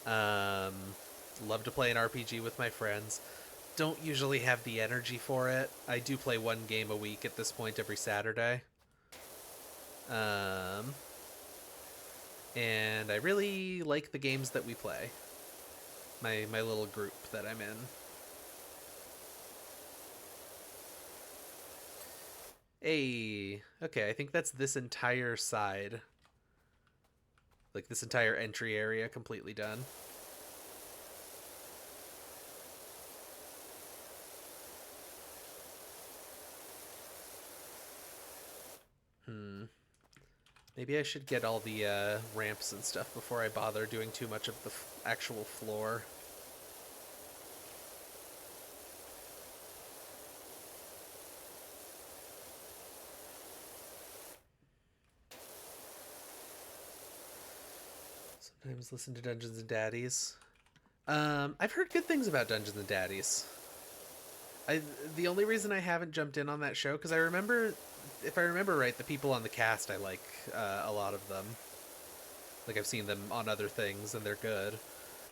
Um, love to play an RPG with my friends. Don't usually have the energy for it. I do play 1 game a week at this point every Saturday. And I really like the games that we play. My little group that I'm in. Hey, okay, I think that's this entire side. Like this entire entry area completely done. Maybe I should get all the ramps and stuff before I bother doing too much of the actual floor. Sometimes listen to Dungeons and Daddies. I've heard good things about Dungeons and Daddies. The only reason I haven't jumped in on that show, because I remember, if I remember right, the people on the cast, I like a lot of them. Like, I've seen them on other things, and they're good.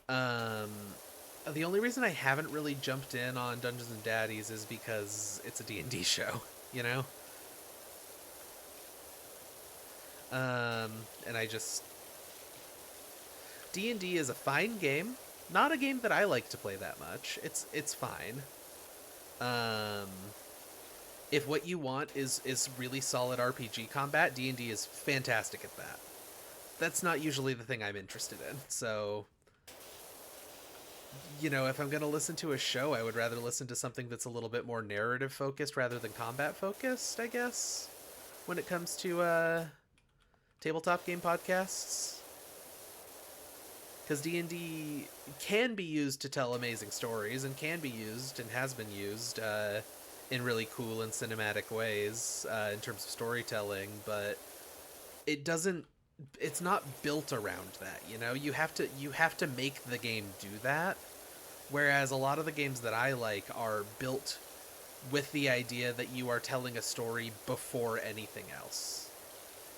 The only reason I haven't really jumped in on Dungeons and Daddies is because it's a D&D show, you know? And I just... D&D is a fine game. Not a game that I like to play that much. It's fine. If what you want is really solid RPG combat, D&D is fantastic at that. That's not usually the thing I'm interested in. So, you know, if I'm going to listen to a show, I would rather listen to something that's a little bit more narrative focused rather than combat focused, I guess, when it comes to tabletop game podcasts, because D&D can be used to tell amazing stories and can be used and has been used in really cool and cinematic ways in terms of storytelling, but it doesn't it's not built around that, you know? You have to make the game do that, whereas a lot of the games that I like are built with the idea that you are telling a story before anything else.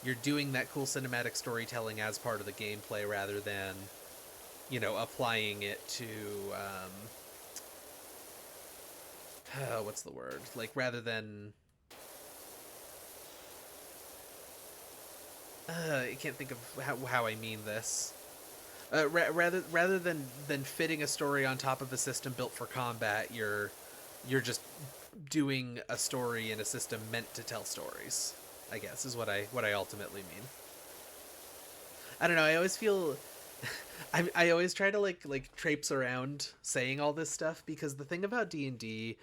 You're doing that cool cinematic storytelling as part of the gameplay rather than, applying it to what's the word? Like, rather than I can't think of how I mean this. Rather than fitting a story on top of a system built for combat, you're just doing a story in a system meant to tell stories, I guess, is what I ultimately mean. I don't know. I always feel I always try to like traipse around saying all this stuff, because the thing about D&D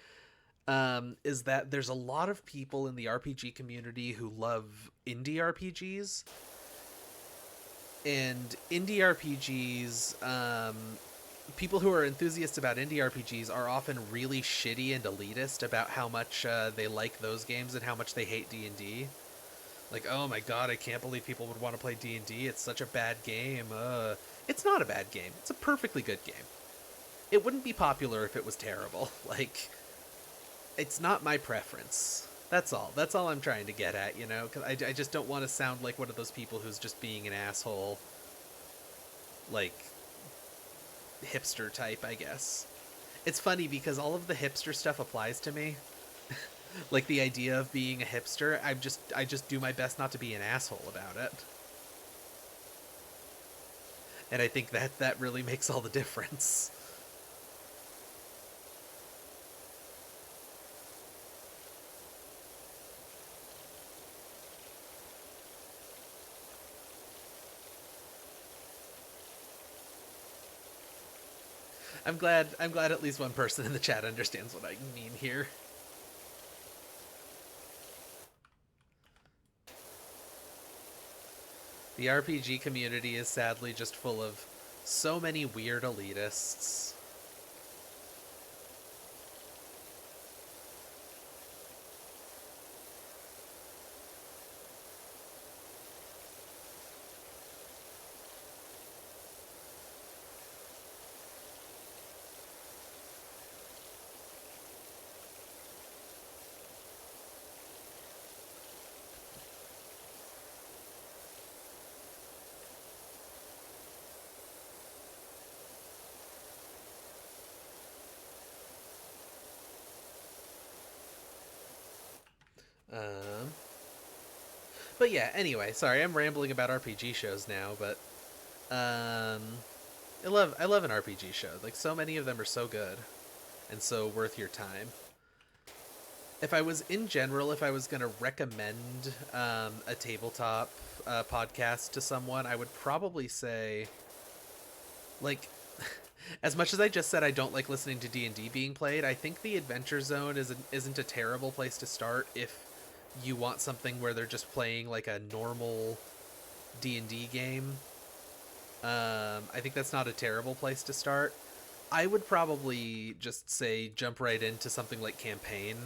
is that there's a lot of people in the RPG community who love indie RPGs, and indie RPGs, people who are enthusiasts about indie RPGs are often really shitty and elitist about how much they like those games and how much they hate D&D. Like, oh my god, I can't believe people would want to play D&D. It's such a bad game. It's not a bad game. It's a perfectly good game. It wouldn't be popular if it was terrible. Like, it's not my preference. That's all. That's all I'm trying to get at, you know? Because I just don't want to sound like one of those people who's just being an asshole. Like, hipster type, I guess. It's funny because all of the hipster stuff applies to me. Like, the idea of being a hipster, I just do my best not to be an asshole about it. And I think that really makes all the difference. I'm glad at least one person in the chat understands what I mean here. The RPG community is sadly just full of so many weird elitists. Um, but yeah, anyway, sorry, I'm rambling about RPG shows now, but I love an RPG show. Like, so many of them are so good and so worth your time. If I was gonna recommend a tabletop podcast to someone, I would probably say, like, as much as I just said I don't like listening to D&D being played, I think the Adventure Zone isn't a terrible place to start if you want something where they're just playing like a normal D&D game. I think that's not a terrible place to start. I would probably just say jump right into something like Campaign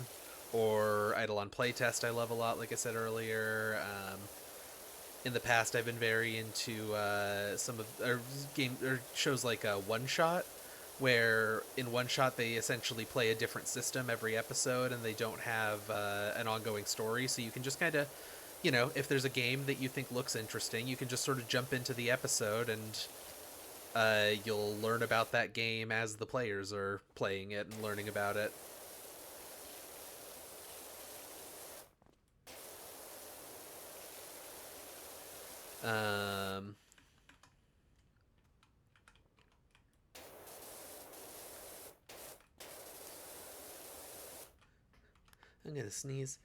or Eidolon Playtest. I love a lot, like I said earlier. In the past, I've been very into some of shows like One Shot, where in One Shot they essentially play a different system every episode, and they don't have an ongoing story. So you can just kind of, if there's a game that you think looks interesting, you can just sort of jump into the episode, and you'll learn about that game as the players are playing it and learning about it. Um, I'm gonna sneeze.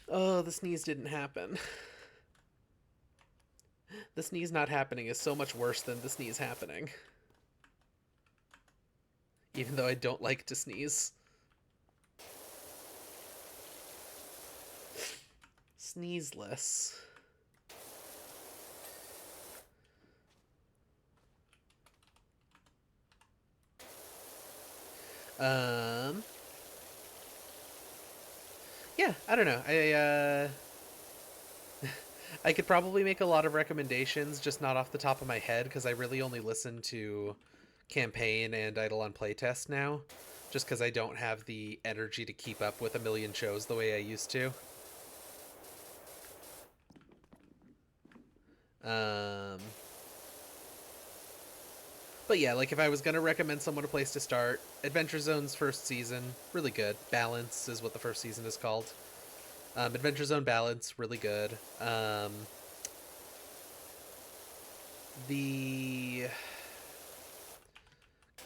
Oh, the sneeze didn't happen. The sneeze not happening is so much worse than the sneeze happening. Even though I don't like to sneeze. sneezeless. Um, yeah, I don't know. I could probably make a lot of recommendations, just not off the top of my head, because I really only listen to campaign and Eidolon playtest now, just because I don't have the energy to keep up with a million shows the way I used to. Um, but yeah, like if I was gonna recommend someone a place to start, Adventure Zone's first season, really good. Balance is what the first season is called. Adventure Zone Balance, really good. The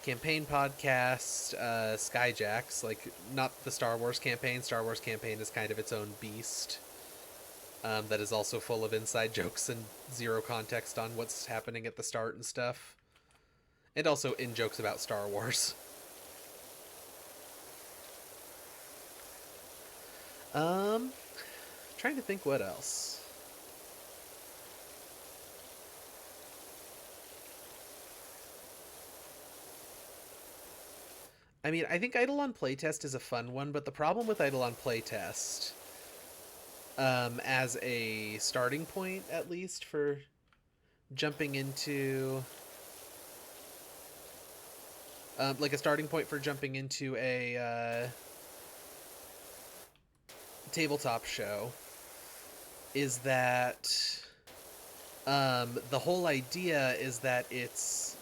campaign podcast, Skyjacks, like not the Star Wars campaign. Star Wars campaign is kind of its own beast. That is also full of inside jokes and zero context on what's happening at the start and stuff. And also in jokes about Star Wars. Um, Trying to think what else. I mean, I think Eidolon Playtest is a fun one, but the problem with Eidolon Playtest, as a starting point at least for jumping into, like a starting point for jumping into a tabletop show, is that the whole idea is that it's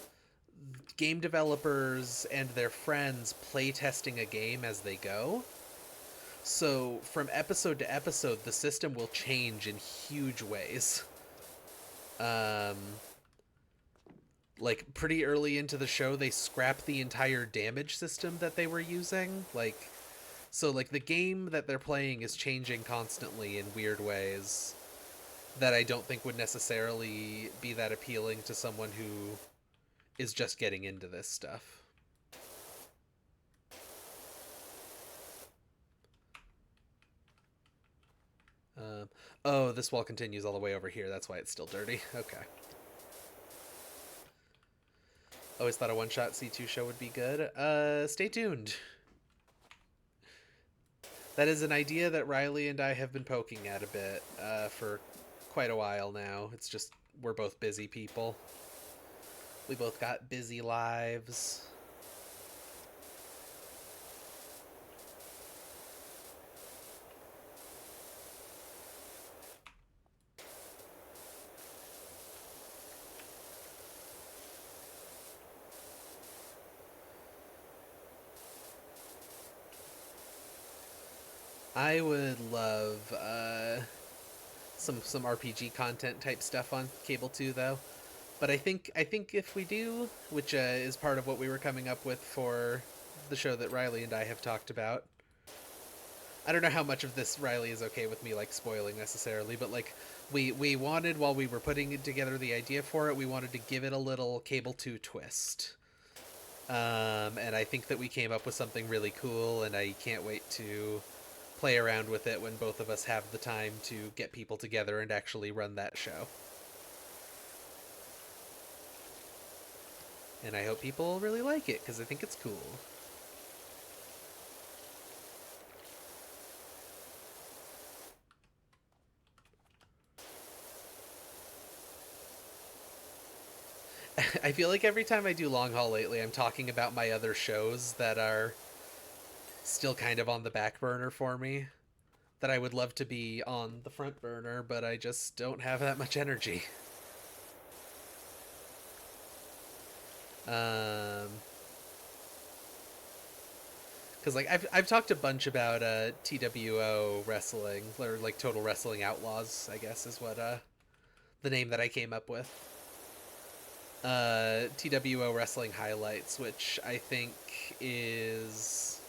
game developers and their friends playtesting a game as they go. So from episode to episode, the system will change in huge ways. Um, like pretty early into the show, they scrap the entire damage system that they were using. So like the game that they're playing is changing constantly in weird ways that I don't think would necessarily be that appealing to someone who is just getting into this stuff. Um, oh, this wall continues all the way over here. That's why it's still dirty. Okay. Always thought a one-shot C2 show would be good. Stay tuned. That is an idea that Riley and I have been poking at a bit for quite a while now. It's just we're both busy people. We both got busy lives. I would love some RPG content type stuff on Cable 2 though. But I think if we do, which is part of what we were coming up with for the show that Riley and I have talked about. I don't know how much of this Riley is okay with me like spoiling necessarily, but like we wanted, while we were putting together the idea for it, we wanted to give it a little Cable 2 twist. And I think that we came up with something really cool, and I can't wait to play around with it when both of us have the time to get people together and actually run that show. And I hope people really like it, because I think it's cool. I feel like every time I do Long Haul lately, I'm talking about my other shows that are still kind of on the back burner for me, that I would love to be on the front burner, but I just don't have that much energy. Um, because like I've talked a bunch about TWO wrestling, or like Total Wrestling Outlaws, I guess is what the name that I came up with. TWO Wrestling Highlights, which I think is,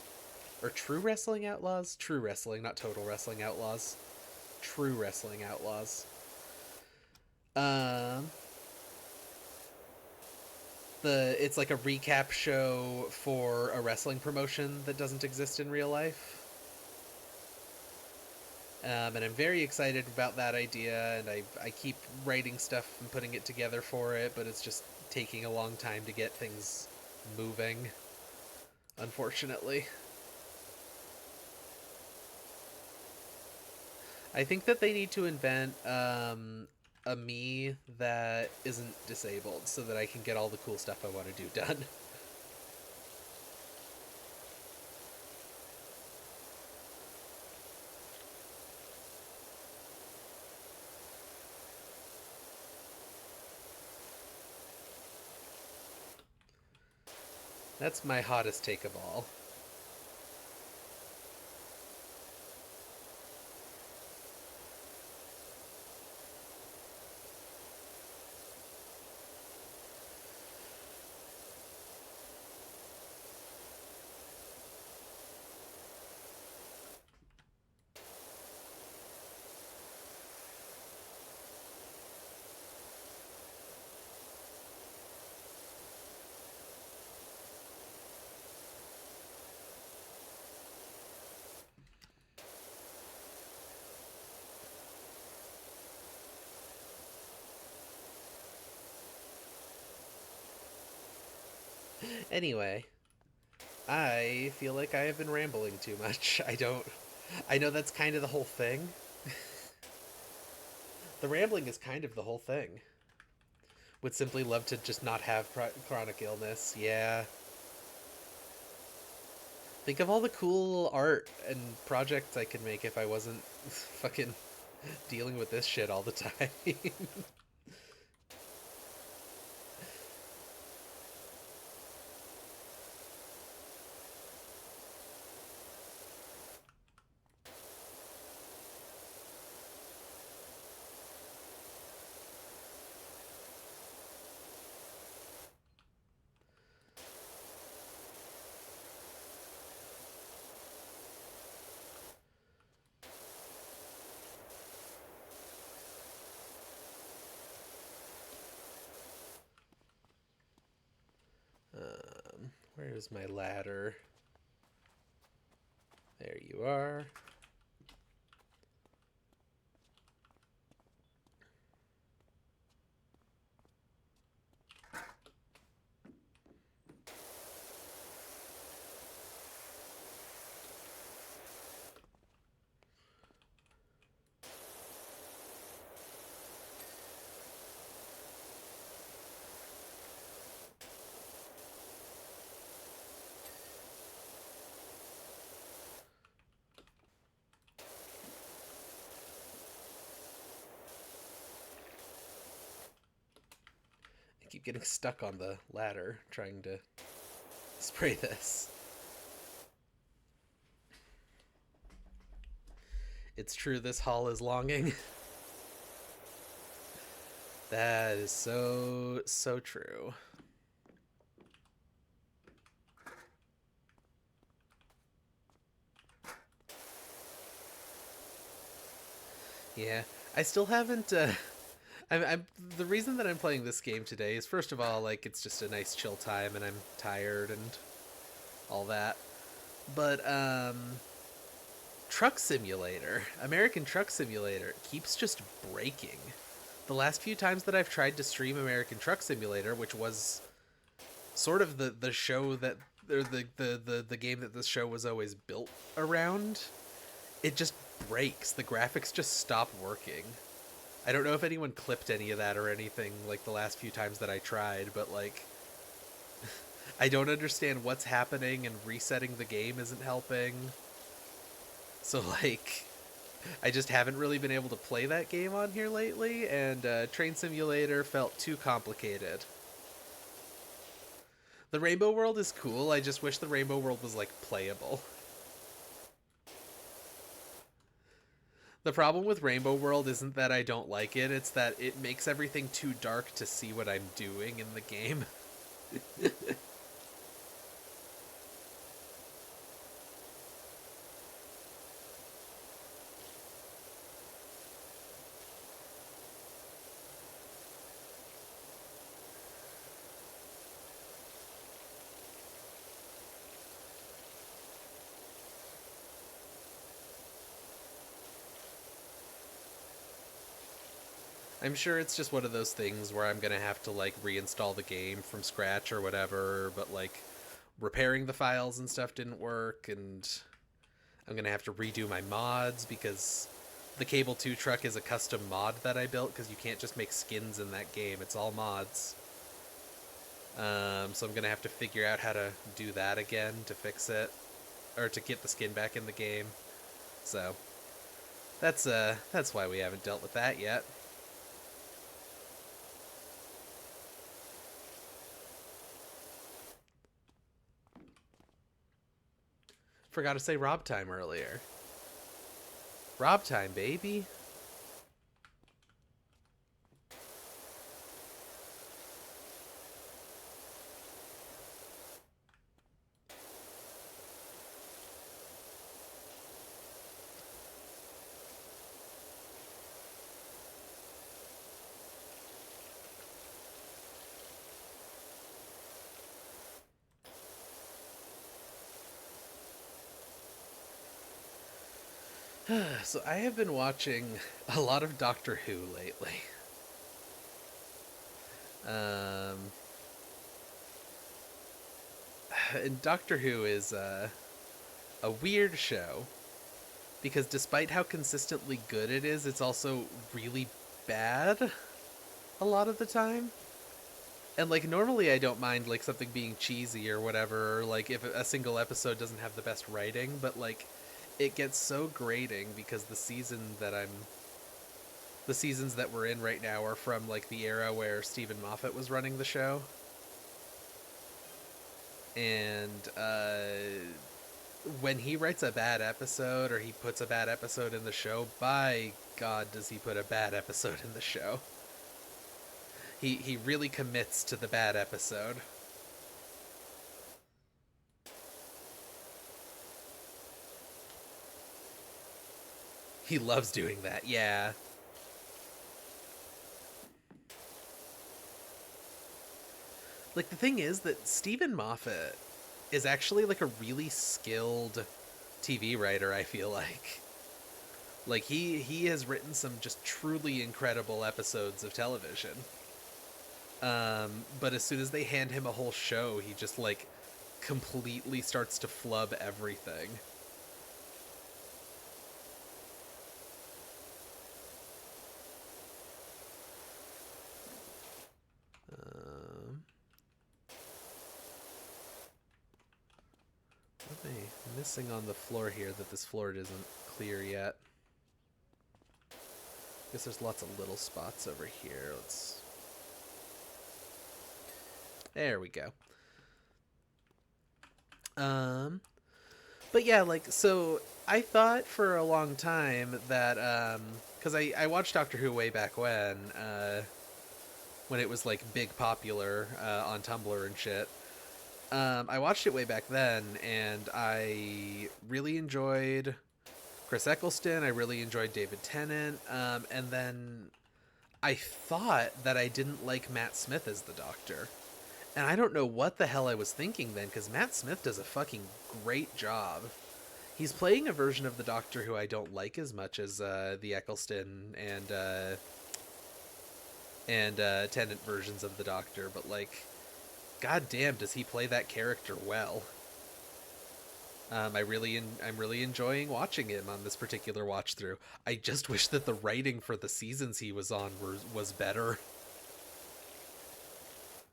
or True Wrestling Outlaws? True Wrestling, not Total Wrestling Outlaws. True Wrestling Outlaws. Um, it's like a recap show for a wrestling promotion that doesn't exist in real life. And I'm very excited about that idea, and I keep writing stuff and putting it together for it, but it's just taking a long time to get things moving, unfortunately. I think that they need to invent a me that isn't disabled so that I can get all the cool stuff I want to do done. That's my hottest take of all. Anyway, I feel like I have been rambling too much. I don't. I know that's kind of the whole thing. The rambling is kind of the whole thing. Would simply love to just not have chronic illness. Yeah. Think of all the cool art and projects I could make if I wasn't fucking dealing with this shit all the time. Where's my ladder? There you are. I keep getting stuck on the ladder trying to spray this. It's true, this hall is longing. That is so, so true. Yeah, I still haven't. I'm the reason that I'm playing this game today is first of all, like it's just a nice chill time, and I'm tired and all that. But Truck Simulator, American Truck Simulator, keeps just breaking. The last few times that I've tried to stream American Truck Simulator, which was sort of the show that or the game that this show was always built around, it just breaks. The graphics just stop working. I don't know if anyone clipped any of that or anything like the last few times that I tried, but like I don't understand what's happening, and resetting the game isn't helping. So like I just haven't really been able to play that game on here lately, and Train Simulator felt too complicated. The Rainbow World is cool, I just wish the Rainbow World was like playable. The problem with Rainbow World isn't that I don't like it, it's that it makes everything too dark to see what I'm doing in the game. I'm sure it's just one of those things where I'm gonna have to like reinstall the game from scratch or whatever, but like repairing the files and stuff didn't work, and I'm gonna have to redo my mods because the Cable 2 truck is a custom mod that I built because you can't just make skins in that game, it's all mods. So I'm gonna have to figure out how to do that again to fix it, or to get the skin back in the game. So that's why we haven't dealt with that yet. Forgot to say Rob time earlier. Rob time, baby. So I have been watching a lot of Doctor Who lately. Um, and Doctor Who is a weird show because despite how consistently good it is, it's also really bad a lot of the time. And like normally I don't mind like something being cheesy or whatever, or like if a single episode doesn't have the best writing, but like it gets so grating because the seasons that we're in right now are from like the era where Stephen Moffat was running the show. And when he writes a bad episode or he puts a bad episode in the show, by God does he put a bad episode in the show. He really commits to the bad episode. He loves doing that, yeah. Like the thing is that Stephen Moffat is actually like a really skilled TV writer, I feel like. Like he has written some just truly incredible episodes of television. But as soon as they hand him a whole show, he just like completely starts to flub everything. Um, what am I missing on the floor here that this floor isn't clear yet? Guess there's lots of little spots over here. There we go. But yeah, like, so I thought for a long time that, because I watched Doctor Who way back when it was like big popular on Tumblr and shit. I watched it way back then, and I really enjoyed Chris Eccleston. I really enjoyed David Tennant, and then I thought that I didn't like Matt Smith as the Doctor. And I don't know what the hell I was thinking then, because Matt Smith does a fucking great job. He's playing a version of the Doctor who I don't like as much as the Eccleston and Tennant versions of the Doctor, but like, god damn, does he play that character well? I'm really enjoying watching him on this particular watch through. I just wish that the writing for the seasons he was on was better.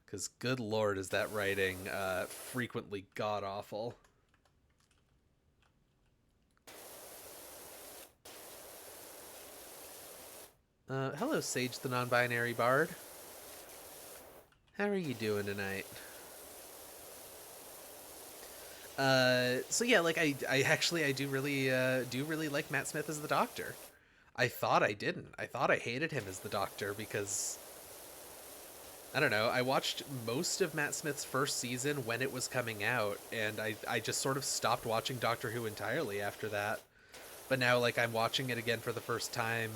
Because good lord, is that writing frequently god awful. Hello, Sage the non-binary bard. How are you doing tonight? So yeah, like I actually I do really like Matt Smith as the Doctor. I thought I didn't. I thought I hated him as the Doctor because I don't know. I watched most of Matt Smith's first season when it was coming out, and I just sort of stopped watching Doctor Who entirely after that. But now, like, I'm watching it again for the first time,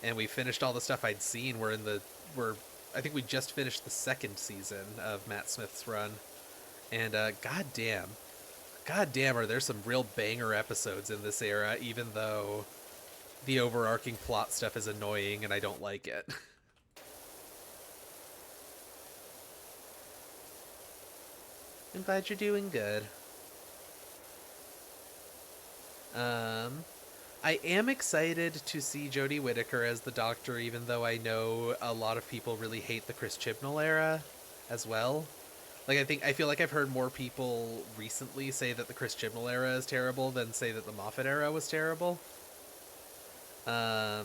and we finished all the stuff I'd seen. I think we just finished the second season of Matt Smith's run, and god damn, are there some real banger episodes in this era, even though the overarching plot stuff is annoying and I don't like it. I'm glad you're doing good. I am excited to see Jodie Whittaker as the Doctor, even though I know a lot of people really hate the Chris Chibnall era as well. Like, I feel like I've heard more people recently say that the Chris Chibnall era is terrible than say that the Moffat era was terrible. I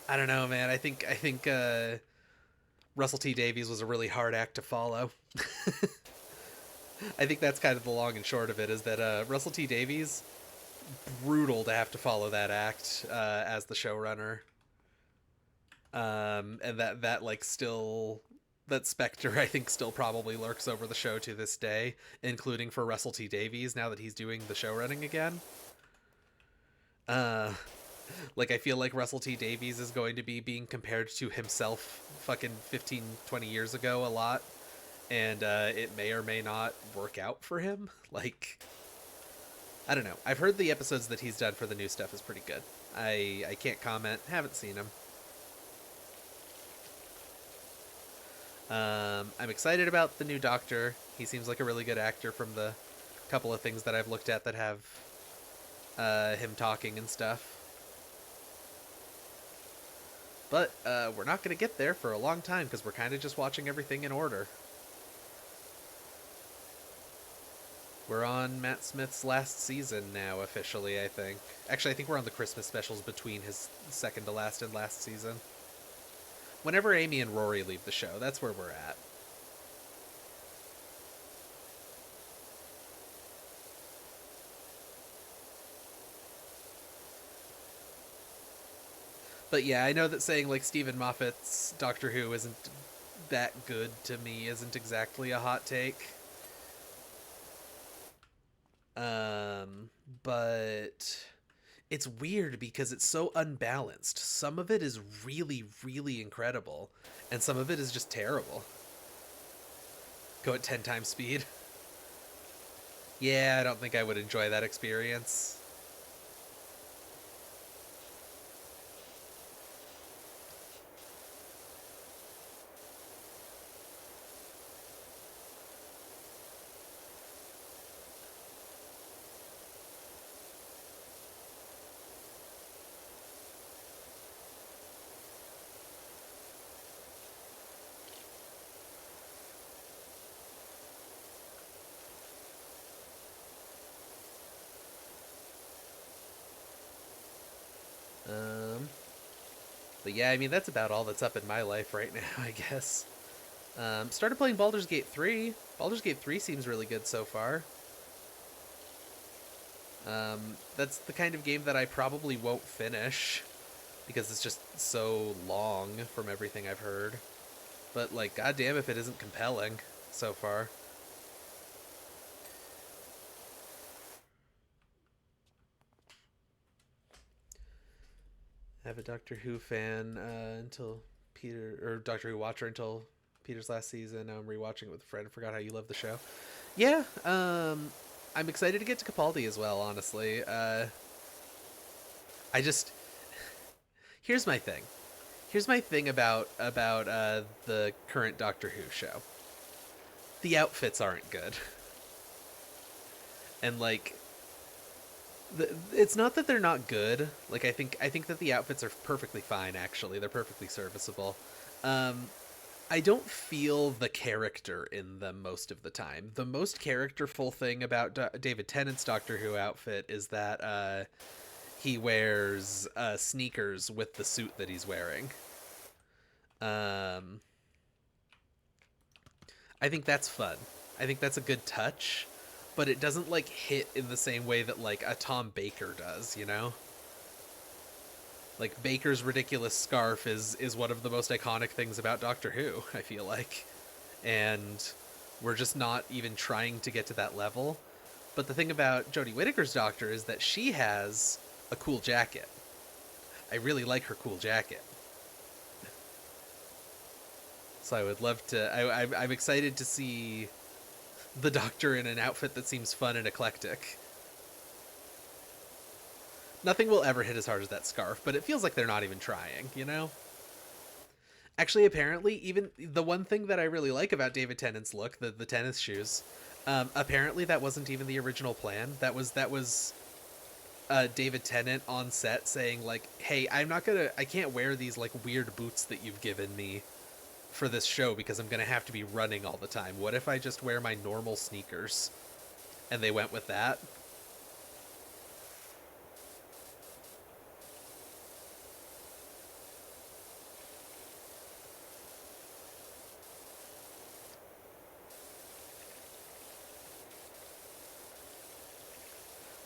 don't know, man. I think Russell T Davies was a really hard act to follow. I think that's kind of the long and short of it, is that Russell T Davies, brutal to have to follow that act as the showrunner. And that like still, that specter I think still probably lurks over the show to this day, including for Russell T Davies now that he's doing the show running again. Like, I feel like Russell T Davies is going to be being compared to himself fucking 15, 20 years ago a lot, and it may or may not work out for him. Like, I don't know. I've heard the episodes that he's done for the new stuff is pretty good. I can't comment. Haven't seen him. I'm excited about the new Doctor. He seems like a really good actor from the couple of things that I've looked at that have him talking and stuff. But we're not going to get there for a long time because we're kind of just watching everything in order. We're on Matt Smith's last season now, officially, I think. Actually, I think we're on the Christmas specials between his second to last and last season. Whenever Amy and Rory leave the show, that's where we're at. But yeah, I know that saying, like, Stephen Moffat's Doctor Who isn't that good to me isn't exactly a hot take. But it's weird because it's so unbalanced. Some of it is really, really incredible, and some of it is just terrible. Go at 10 times speed. Yeah, I don't think I would enjoy that experience. But yeah, I mean, that's about all that's up in my life right now, I guess. Started playing Baldur's Gate 3. Baldur's Gate 3 seems really good so far. That's the kind of game that I probably won't finish because it's just so long from everything I've heard. But, like, goddamn if it isn't compelling so far. I have a Doctor Who fan until Peter, or Doctor Who watcher until Peter's last season. Now I'm rewatching it with a friend. I forgot how you love the show. Yeah, I'm excited to get to Capaldi as well, honestly. I just, here's my thing. Here's my thing about the current Doctor Who show. The outfits aren't good. And, like, it's not that they're not good. Like, I think that the outfits are perfectly fine, actually. They're perfectly serviceable. I don't feel the character in them most of the time. The most characterful thing about David Tennant's Doctor Who outfit is that he wears sneakers with the suit that he's wearing. I think that's fun. I think that's a good touch. But it doesn't, like, hit in the same way that, like, a Tom Baker does, you know? Like, Baker's ridiculous scarf is one of the most iconic things about Doctor Who, I feel like. And we're just not even trying to get to that level. But the thing about Jodie Whittaker's Doctor is that she has a cool jacket. I really like her cool jacket. So I would love to... I'm excited to see the Doctor in an outfit that seems fun and eclectic. Nothing will ever hit as hard as that scarf, but it feels like they're not even trying, you know? Actually, apparently, even the one thing that I really like about David Tennant's look, the tennis shoes, apparently that wasn't even the original plan. That was David Tennant on set saying like, "Hey, I can't wear these like weird boots that you've given me for this show because I'm gonna have to be running all the time. What if I just wear my normal sneakers?" And they went with that.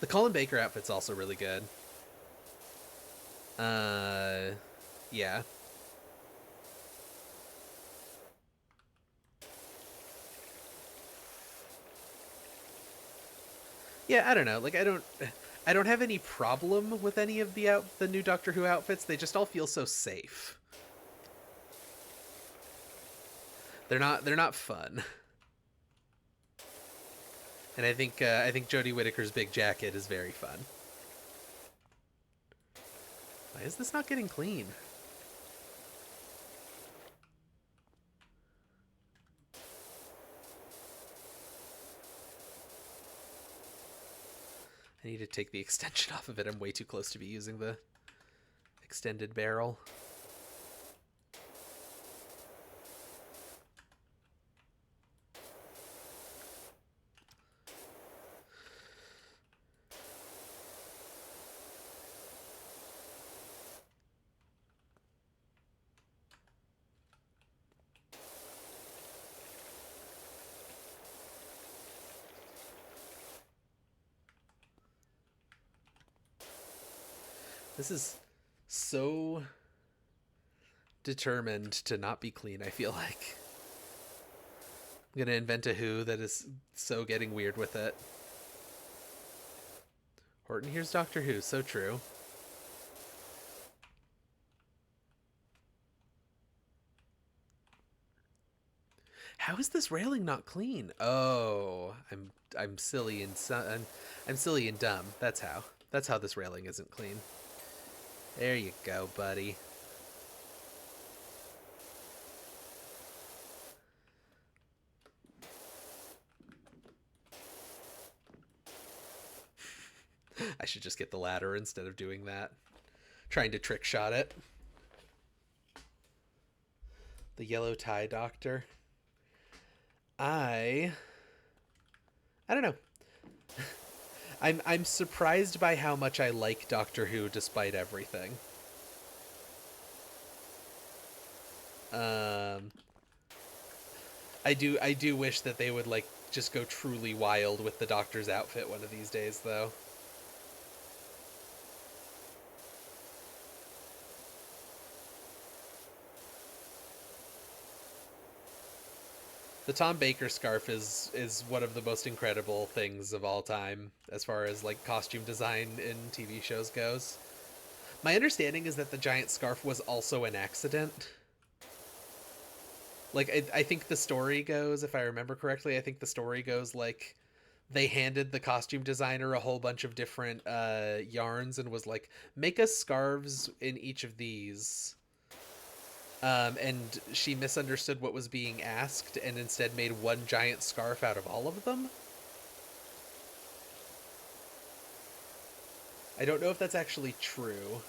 The Colin Baker outfit's also really good. Uh, yeah. Yeah, I don't know. Like I don't have any problem with any of the new Doctor Who outfits. They just all feel so safe. They're not fun. And I think Jodie Whittaker's big jacket is very fun. Why is this not getting clean? I need to take the extension off of it. I'm way too close to be using the extended barrel. This is so determined to not be clean, I feel like. I'm gonna invent a Who that is so getting weird with it. Horton here's Doctor Who, so true. How is this railing not clean? Oh, I'm silly and I'm silly and dumb. That's how. That's how this railing isn't clean. There you go, buddy. I should just get the ladder instead of doing that. Trying to trick shot it. The yellow tie doctor. I don't know. I'm surprised by how much I like Doctor Who despite everything. Um I do wish that they would like just go truly wild with the Doctor's outfit one of these days though. The Tom Baker scarf is one of the most incredible things of all time as far as like costume design in TV shows goes. My understanding is that the giant scarf was also an accident. Like I think the story goes, if I remember correctly, I think the story goes like they handed the costume designer a whole bunch of different yarns and was like, make us scarves in each of these. And she misunderstood what was being asked and instead made one giant scarf out of all of them. I don't know if that's actually true.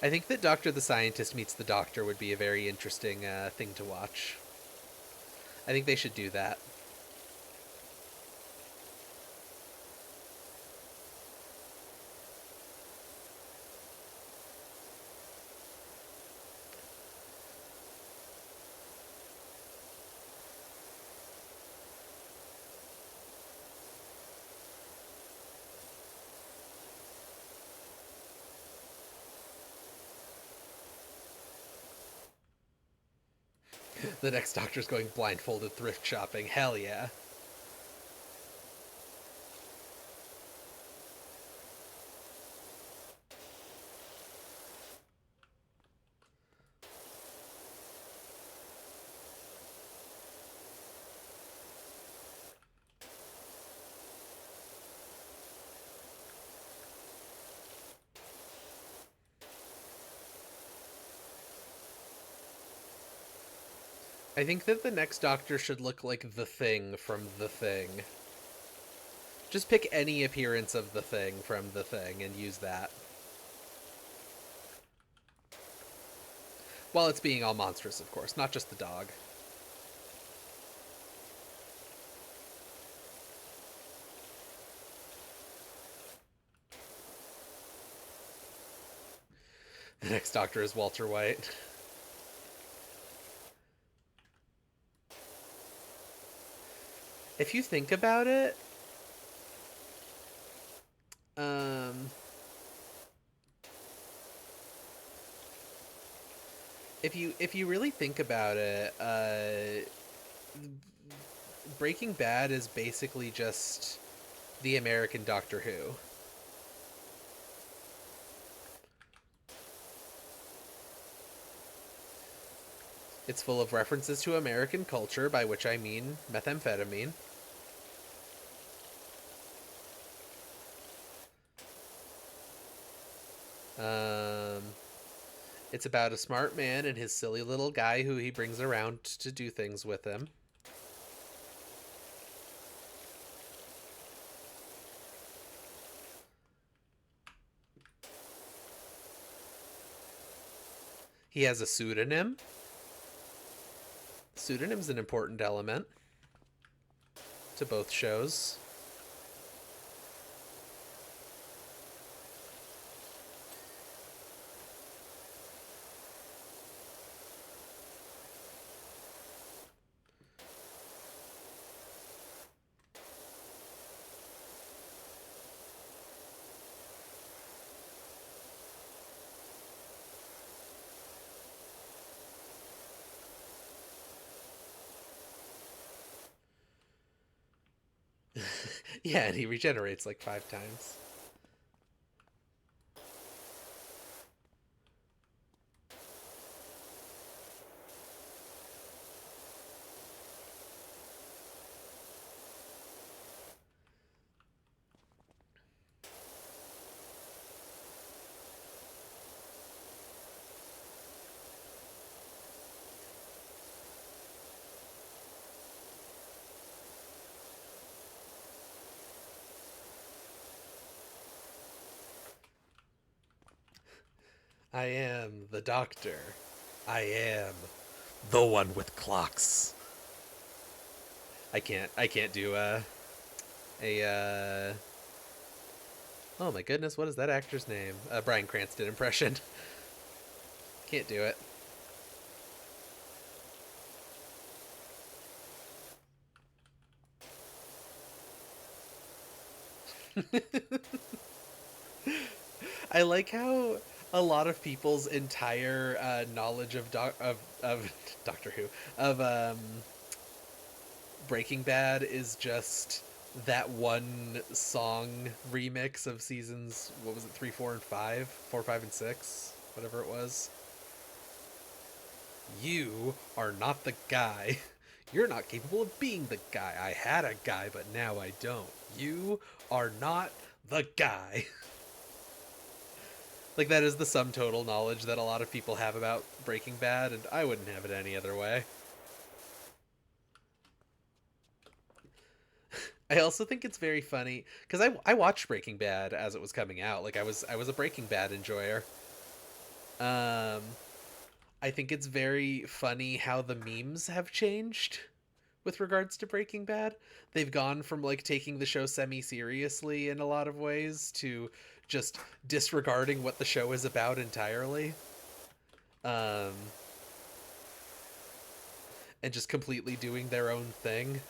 I think that Doctor the Scientist meets the Doctor would be a very interesting thing to watch. I think they should do that. The next Doctor's going blindfolded thrift shopping. Hell yeah. I think that the next Doctor should look like the Thing from The Thing. Just pick any appearance of the Thing from The Thing and use that. While it's being all monstrous, of course, not just the dog. The next Doctor is Walter White. If you think about it, um, if you really think about it, Breaking Bad is basically just the American Doctor Who. It's full of references to American culture, by which I mean methamphetamine. Um, it's about a smart man and his silly little guy who he brings around to do things with him. He has a pseudonym. Pseudonym's an important element to both shows. Yeah, and he regenerates like 5 times. I am the Doctor. I am the one with clocks. I can't do a oh my goodness, what is that actor's name? Bryan Cranston impression. Can't do it. I like how a lot of people's entire knowledge of of Doctor Who of Breaking Bad is just that one song remix of seasons. What was it? 3, 4, and 5, 4, 5, and 6, whatever it was. You are not the guy. You're not capable of being the guy. I had a guy, but now I don't. You are not the guy. Like, that is the sum total knowledge that a lot of people have about Breaking Bad, and I wouldn't have it any other way. I also think it's very funny because I watched Breaking Bad as it was coming out. Like, I was a Breaking Bad enjoyer. Um, I think it's very funny how the memes have changed with regards to Breaking Bad. They've gone from like taking the show semi seriously in a lot of ways to just disregarding what the show is about entirely. Um, and just completely doing their own thing.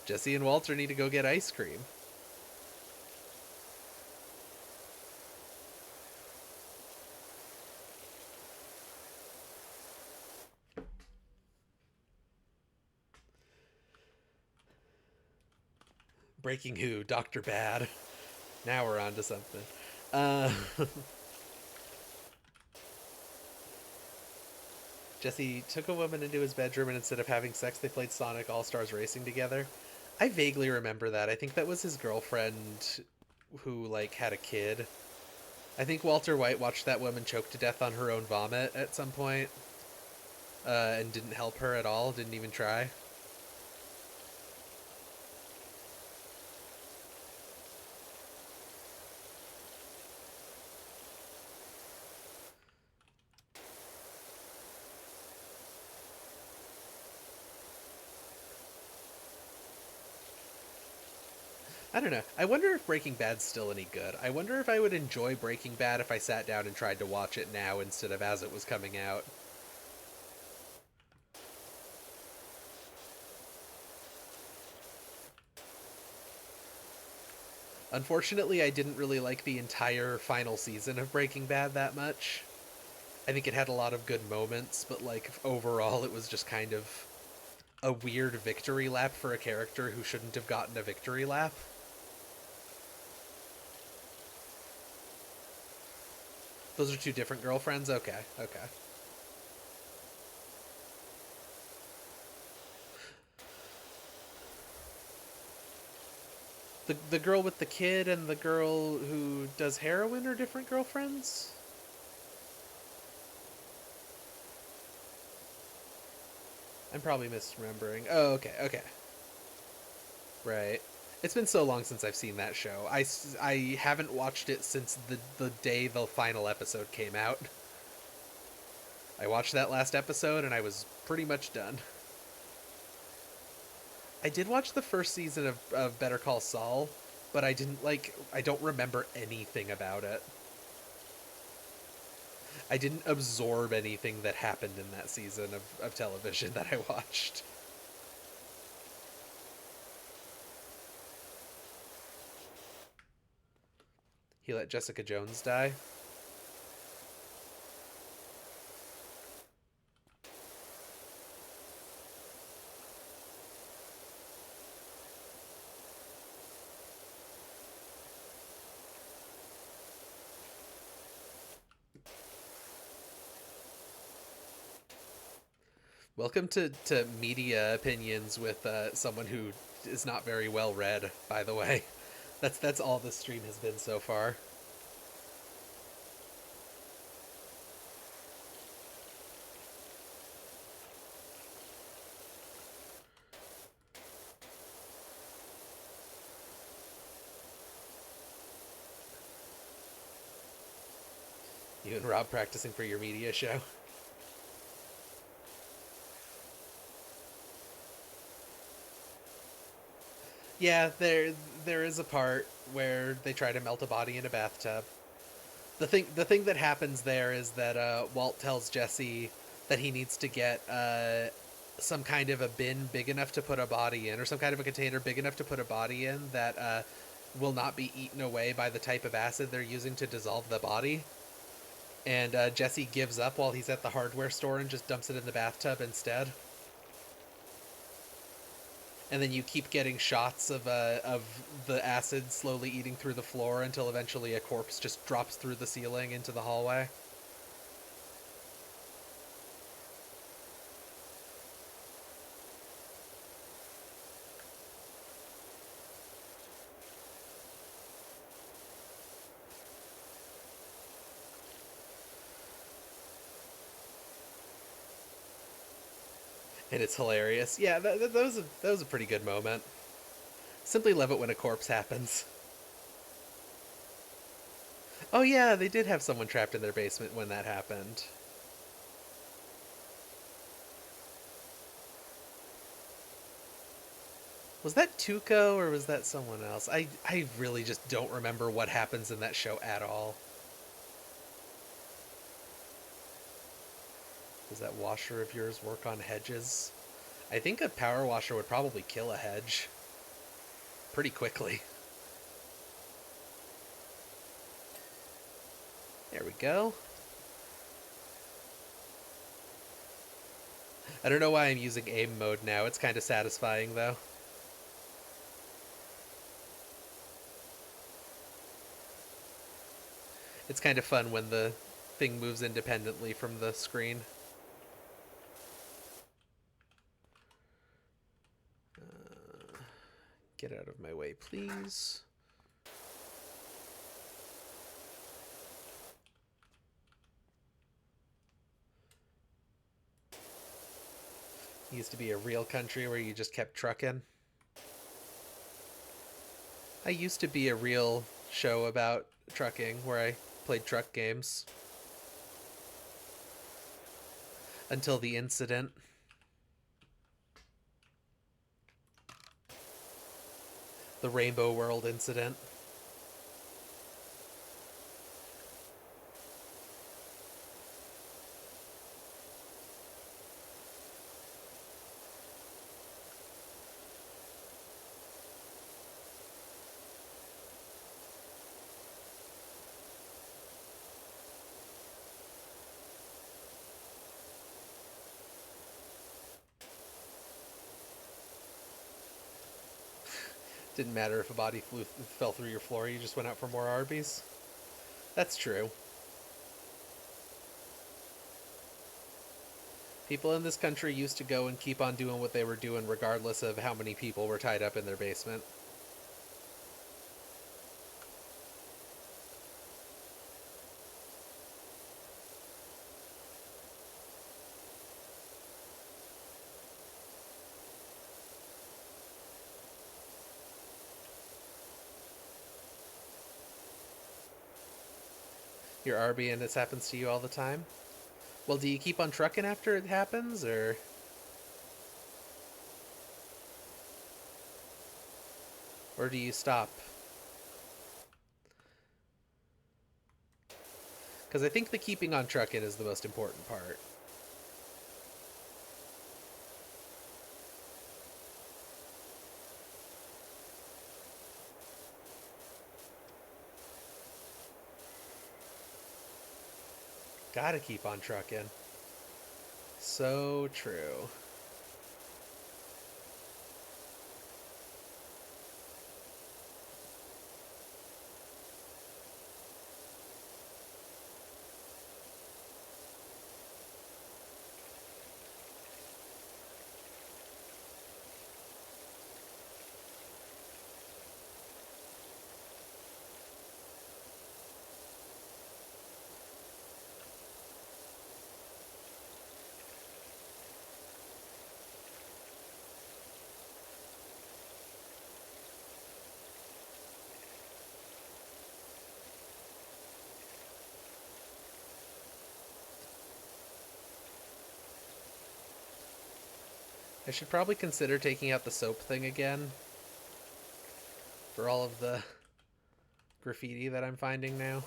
Jesse and Walter need to go get ice cream. Breaking Who, Dr. Bad. Now we're on to something. Uh, Jesse took a woman into his bedroom and instead of having sex, they played Sonic All-Stars Racing together. I vaguely remember that. I think that was his girlfriend who, like, had a kid. I think Walter White watched that woman choke to death on her own vomit at some point, and didn't help her at all, didn't even try. I don't know. I wonder if Breaking Bad's still any good. I wonder if I would enjoy Breaking Bad if I sat down and tried to watch it now instead of as it was coming out. Unfortunately, I didn't really like the entire final season of Breaking Bad that much. I think it had a lot of good moments, but like overall it was just kind of a weird victory lap for a character who shouldn't have gotten a victory lap. Those are two different girlfriends? Okay, okay. The girl with the kid and the girl who does heroin are different girlfriends? I'm probably misremembering. Oh, okay, okay. Right. It's been so long since I've seen that show. I haven't watched it since the day the final episode came out. I watched that last episode and I was pretty much done. I did watch the first season of Better Call Saul, but I don't remember anything about it. I didn't absorb anything that happened in that season of television that I watched. He let Jessica Jones die. Welcome to media opinions with someone who is not very well read, by the way. That's all this stream has been so far. You and Rob practicing for your media show. Yeah, there is a part where they try to melt a body in a bathtub. The thing that happens there is that Walt tells Jesse that he needs to get some kind of a bin big enough to put a body in, or some kind of a container big enough to put a body in that will not be eaten away by the type of acid they're using to dissolve the body. And Jesse gives up while he's at the hardware store and just dumps it in the bathtub instead. And then you keep getting shots of the acid slowly eating through the floor until eventually a corpse just drops through the ceiling into the hallway. And it's hilarious. Yeah, that was a pretty good moment. Simply love it when a corpse happens. Oh yeah, they did have someone trapped in their basement when that happened. Was that Tuco or was that someone else? I really just don't remember what happens in that show at all. Does that washer of yours work on hedges? I think a power washer would probably kill a hedge pretty quickly. There we go. I don't know why I'm using aim mode now. It's kind of satisfying, though. It's kind of fun when the thing moves independently from the screen. Get out of my way, please. Used to be a real country where you just kept trucking. I used to be a real show about trucking where I played truck games. Until the incident. The Rainbow World incident. Didn't matter if a body fell through your floor, you just went out for more Arby's. That's true. People in this country used to go and keep on doing what they were doing regardless of how many people were tied up in their basement. Your Arby and this happens to you all the time? Well, do you keep on trucking after it happens, or do you stop? Because I think the keeping on trucking is the most important part. Gotta keep on trucking. So true. I should probably consider taking out the soap thing again for all of the graffiti that I'm finding now.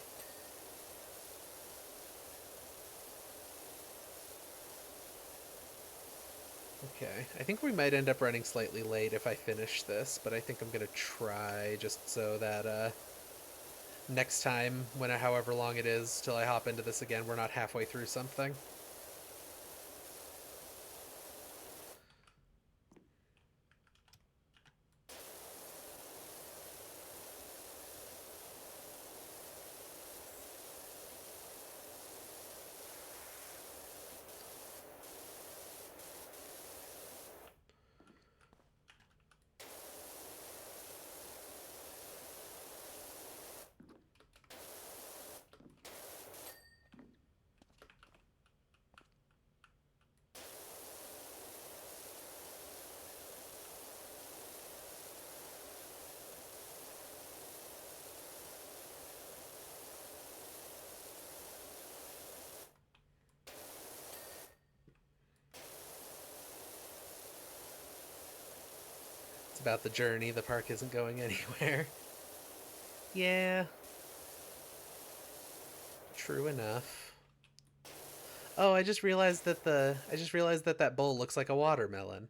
Okay, I think we might end up running slightly late if I finish this, but I think I'm gonna try just so that next time, however long it is till I hop into this again, we're not halfway through something. It's about the journey, the park isn't going anywhere. Yeah, true enough. Oh, I just realized that that bowl looks like a watermelon.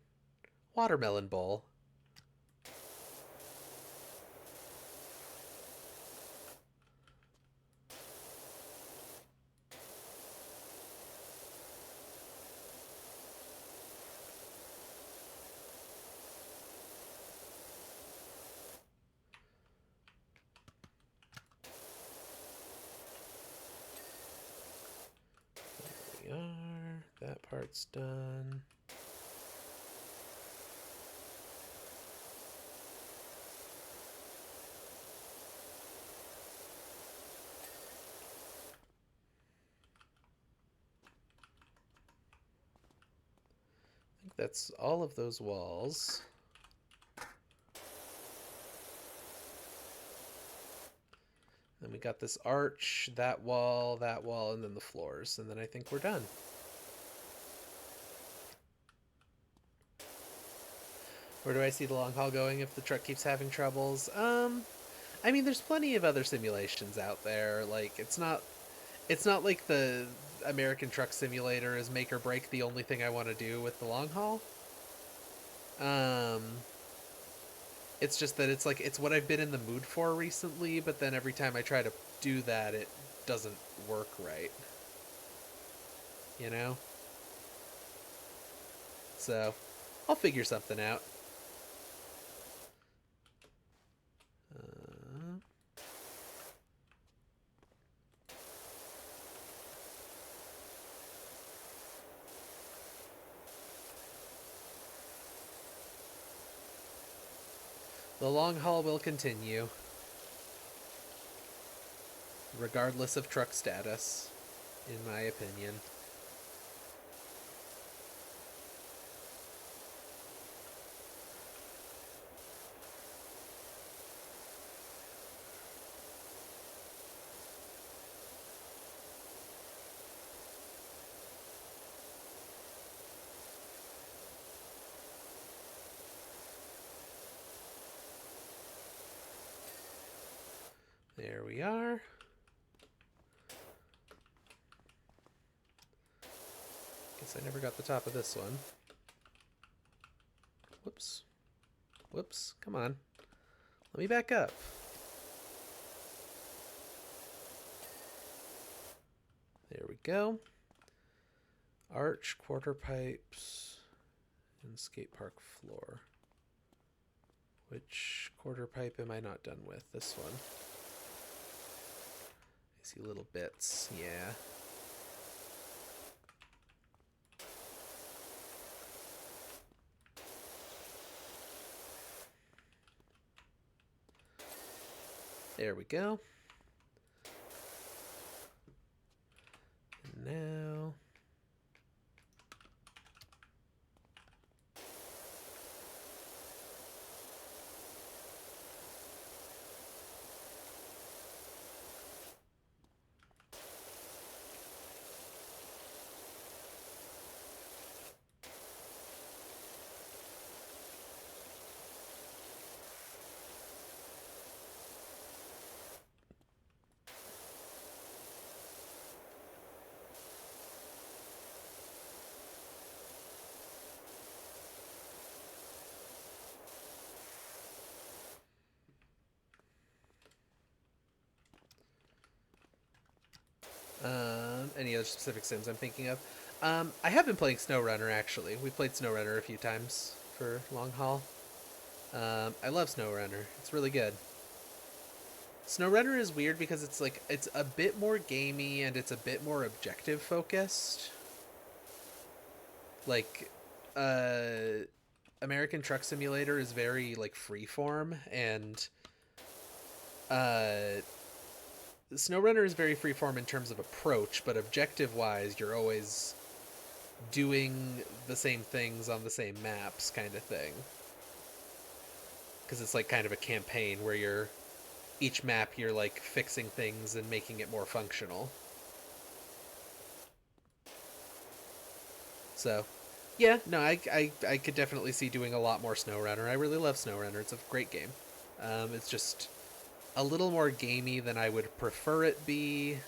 Watermelon bowl. There we are. That part's done. I think that's all of those walls. Then we got this arch, that wall, and then the floors. And then I think we're done. Where do I see the long haul going if the truck keeps having troubles? I mean, there's plenty of other simulations out there. Like, it's not like the American Truck Simulator is make or break the only thing I want to do with the long haul. It's just that it's like, it's what I've been in the mood for recently, but then every time I try to do that, it doesn't work right. You know? So, I'll figure something out. The long haul will continue, regardless of truck status, in my opinion. There we are. Guess I never got the top of this one. Whoops. Whoops. Come on. Let me back up. There we go. Arch, quarter pipes, and skate park floor. Which quarter pipe am I not done with? This one. I see little bits. Yeah. There we go. And now... any other specific sims I'm thinking of? I have been playing SnowRunner, actually. We played SnowRunner a few times for long haul. I love SnowRunner. It's really good. SnowRunner is weird because it's like, it's a bit more gamey and it's a bit more objective focused. Like, American Truck Simulator is very, like, freeform, and SnowRunner is very freeform in terms of approach, but objective-wise, you're always doing the same things on the same maps, kind of thing. Because it's like kind of a campaign where you're, each map you're like fixing things and making it more functional. So, yeah, no, I could definitely see doing a lot more SnowRunner. I really love SnowRunner. It's a great game. It's just a little more gamey than I would prefer it be.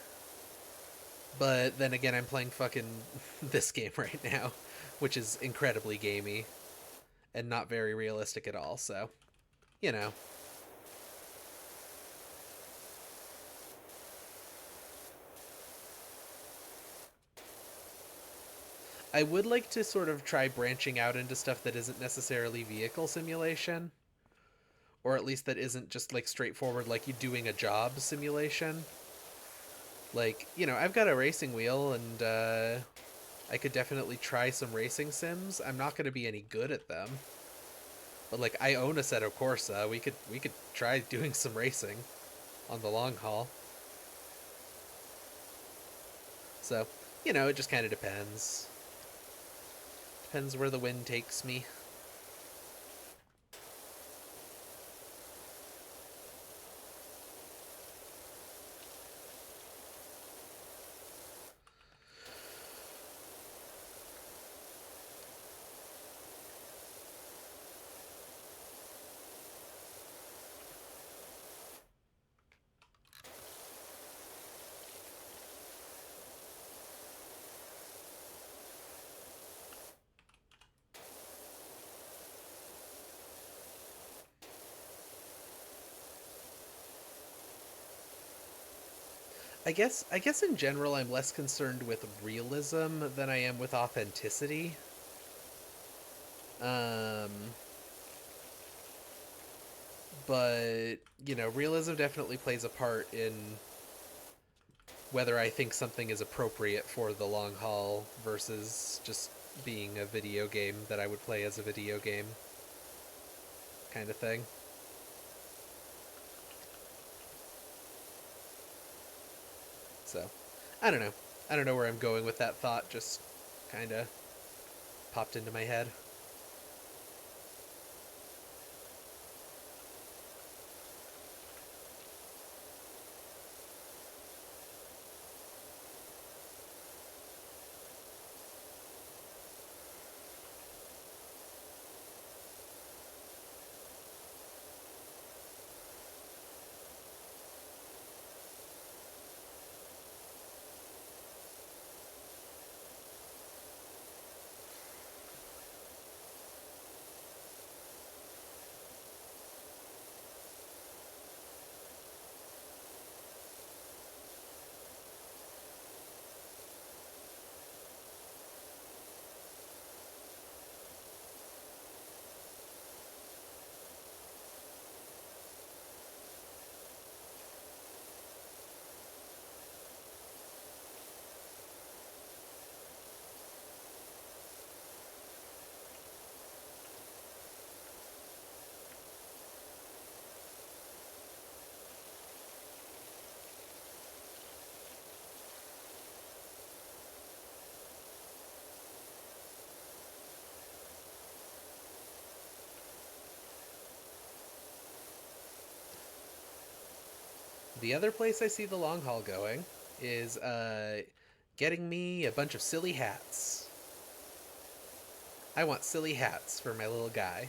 But then again, I'm playing fucking this game right now, which is incredibly gamey and not very realistic at all, so, you know. I would like to sort of try branching out into stuff that isn't necessarily vehicle simulation. Or at least that isn't just like straightforward, like you doing a job simulation. Like, you know, I've got a racing wheel and I could definitely try some racing sims. I'm not going to be any good at them. But like, I own a Assetto Corsa. We could try doing some racing on the long haul. So, you know, it just kind of depends. Depends where the wind takes me. I guess in general I'm less concerned with realism than I am with authenticity. Um but, realism definitely plays a part in whether I think something is appropriate for the long haul versus just being a video game that I would play as a video game kind of thing. So, I don't know. I don't know where I'm going with that thought, just kind of popped into my head. The other place I see the long haul going is getting me a bunch of silly hats. I want silly hats for my little guy.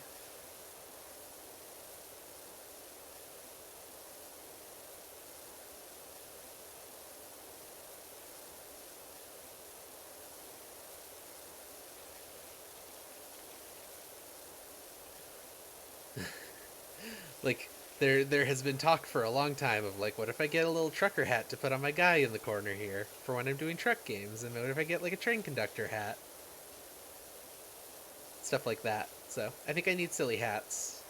Like, there has been talk for a long time of, like, what if I get a little trucker hat to put on my guy in the corner here for when I'm doing truck games, and what if I get like a train conductor hat, stuff like that. So I think I need silly hats.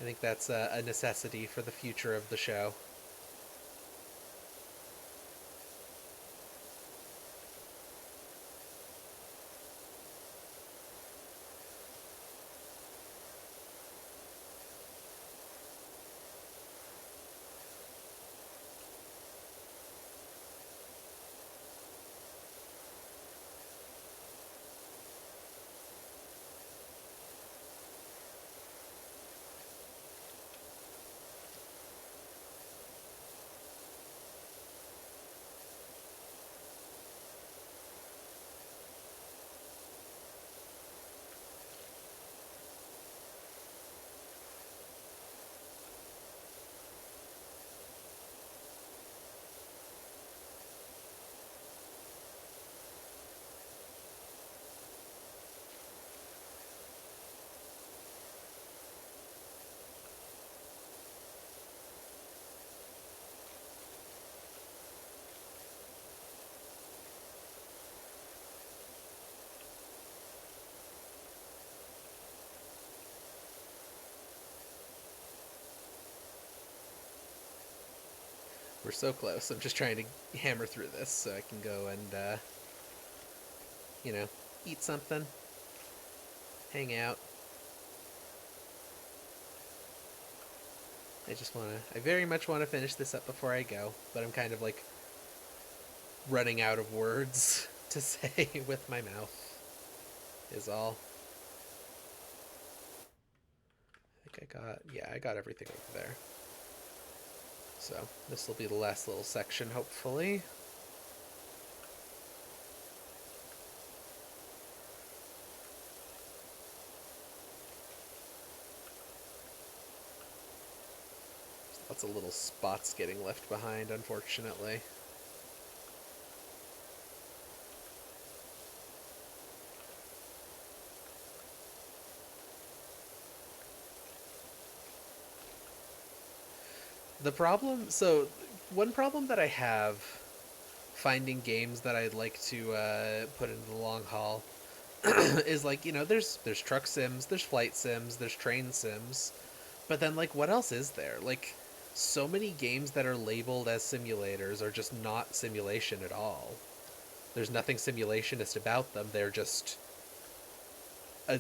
I think that's a necessity for the future of the show. We're so close. I'm just trying to hammer through this so I can go and, you know, eat something, hang out. I very much want to finish this up before I go, but I'm kind of like running out of words to say with my mouth, is all. I think I got everything over there. So this will be the last little section, hopefully. Lots of little spots getting left behind, unfortunately. One problem that I have finding games that I'd like to put into the long haul is like, there's truck sims, there's flight sims, there's train sims, but then like what else is there? Like so many games that are labeled as simulators are just not simulation at all. There's nothing simulationist about them. They're just a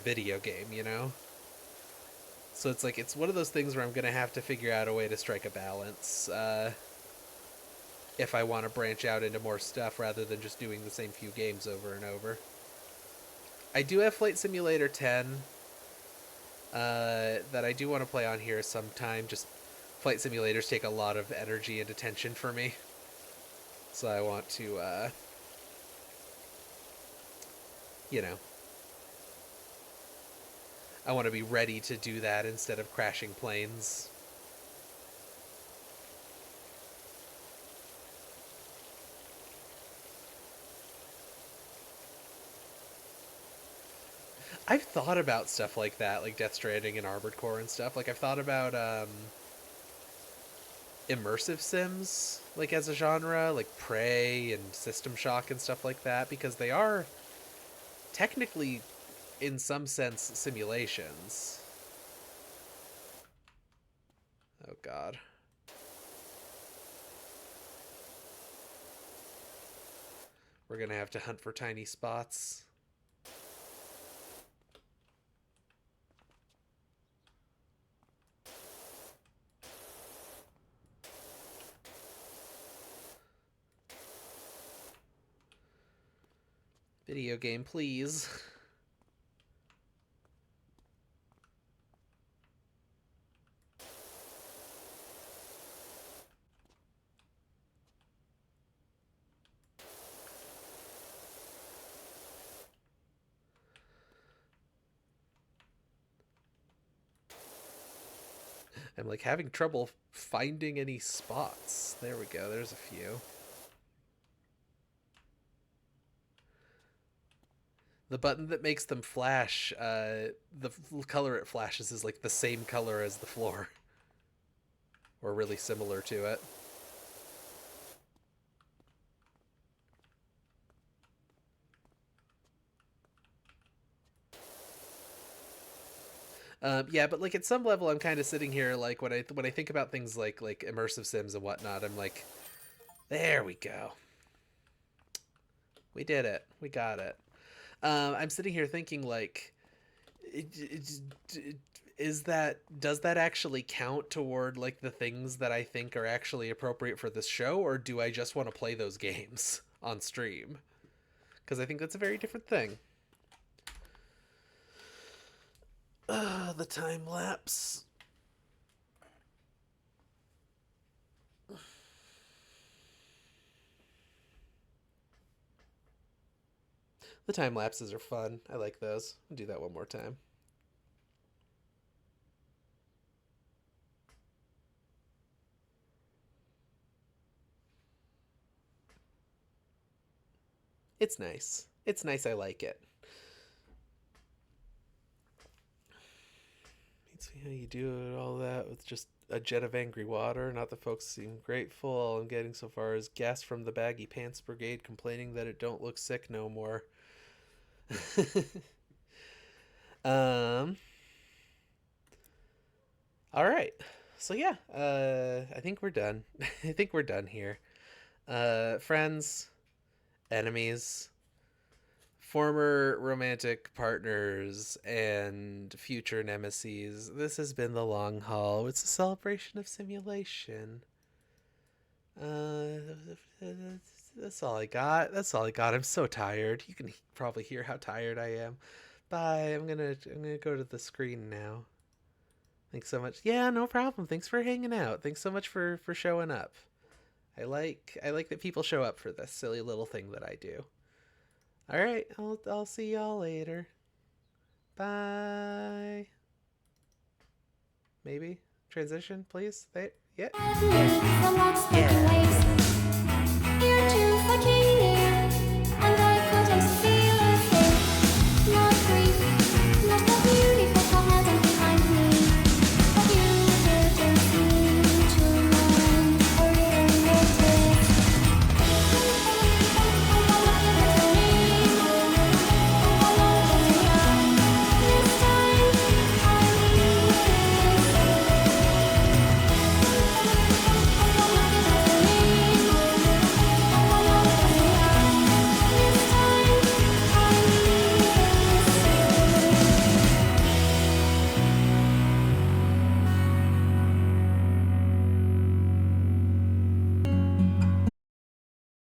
video game. So it's like it's one of those things where I'm gonna have to figure out a way to strike a balance if I want to branch out into more stuff rather than just doing the same few games over and over. I do have Flight Simulator 10 that I do want to play on here sometime. Just flight simulators take a lot of energy and attention for me, so I want to, you know, I want to be ready to do that instead of crashing planes. I've thought about stuff like that, like Death Stranding and Armored Core and stuff. Like I've thought about immersive sims, like as a genre, like Prey and System Shock and stuff like that, because they are technically, in some sense, simulations. Oh god. We're gonna have to hunt for tiny spots. Video game, please. I'm like having trouble finding any spots. There we go, there's a few. The button that makes them flash, the color it flashes is like the same color as the floor. Or really similar to it. Yeah, but like at some level, I'm kind of sitting here like when I think about things like immersive sims and whatnot, I'm like, there we go, we did it, we got it. I'm sitting here thinking like, does that actually count toward like the things that I think are actually appropriate for this show, or do I just want to play those games on stream? Because I think that's a very different thing. The time lapse. The time lapses are fun. I like those. I'll do that one more time. It's nice. It's nice. I like it. See how you do all that with just a jet of angry water. Not the folks seem grateful. All I'm getting so far is gas from the baggy pants brigade complaining that it don't look sick no more. um. All right. So yeah, I think we're done. I think we're done here. Friends, enemies, former romantic partners, and future nemesis. This has been the long haul. It's a celebration of simulation. That's all I got. That's all I got. I'm so tired. You can probably hear how tired I am. Bye. I'm gonna go to the screen now. Thanks so much. Yeah, no problem. Thanks for hanging out. Thanks so much for showing up. I like that people show up for this silly little thing that I do. All right, I'll see y'all later. Bye. Maybe transition, please. Yeah. The monster place.